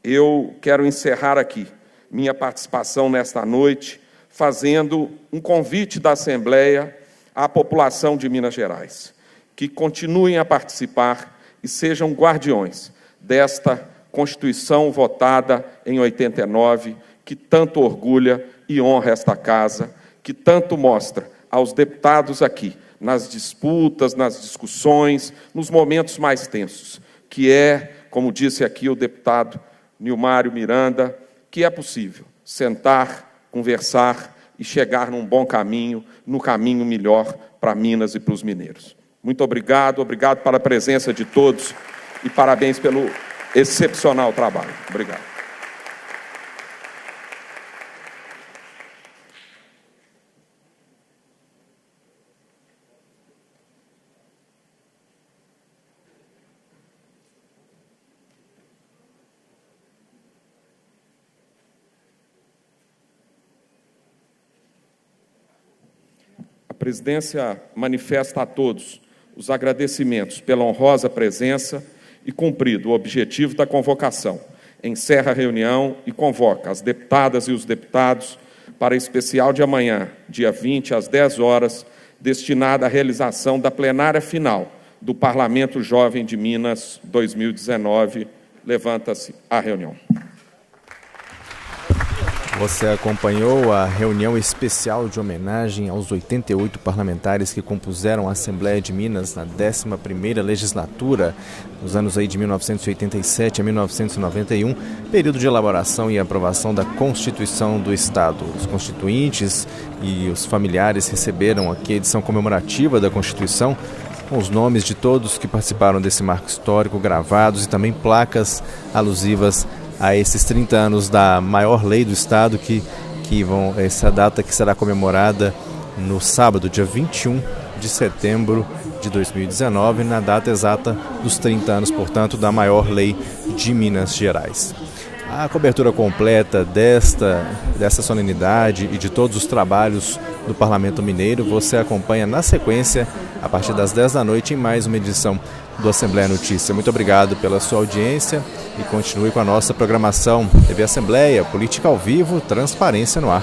Eu quero encerrar aqui minha participação nesta noite, fazendo um convite da Assembleia à população de Minas Gerais, que continuem a participar e sejam guardiões desta Constituição votada em 89, que tanto orgulha e honra esta casa, que tanto mostra aos deputados aqui, nas disputas, nas discussões, nos momentos mais tensos, que é, como disse aqui o deputado Nilmário Miranda, que é possível sentar, conversar e chegar num bom caminho, no caminho melhor para Minas e para os mineiros. Muito obrigado, obrigado pela presença de todos e parabéns pelo excepcional trabalho. Obrigado. A presidência manifesta a todos os agradecimentos pela honrosa presença e cumprido o objetivo da convocação. Encerra a reunião e convoca as deputadas e os deputados para a especial de amanhã, dia 20, às 10 horas, destinada à realização da plenária final do Parlamento Jovem de Minas 2019. Levanta-se a reunião. Você acompanhou a reunião especial de homenagem aos 88 parlamentares que compuseram a Assembleia de Minas na 11ª legislatura, nos anos aí de 1987 a 1991, período de elaboração e aprovação da Constituição do Estado. Os constituintes e os familiares receberam aqui a edição comemorativa da Constituição, com os nomes de todos que participaram desse marco histórico gravados e também placas alusivas a esses 30 anos da maior lei do Estado, essa data que será comemorada no sábado, dia 21 de setembro de 2019, na data exata dos 30 anos, portanto, da maior lei de Minas Gerais. A cobertura completa dessa solenidade e de todos os trabalhos do Parlamento Mineiro você acompanha na sequência, a partir das 10 da noite, em mais uma edição do Assembleia Notícia. Muito obrigado pela sua audiência e continue com a nossa programação. TV Assembleia, política ao vivo, transparência no ar.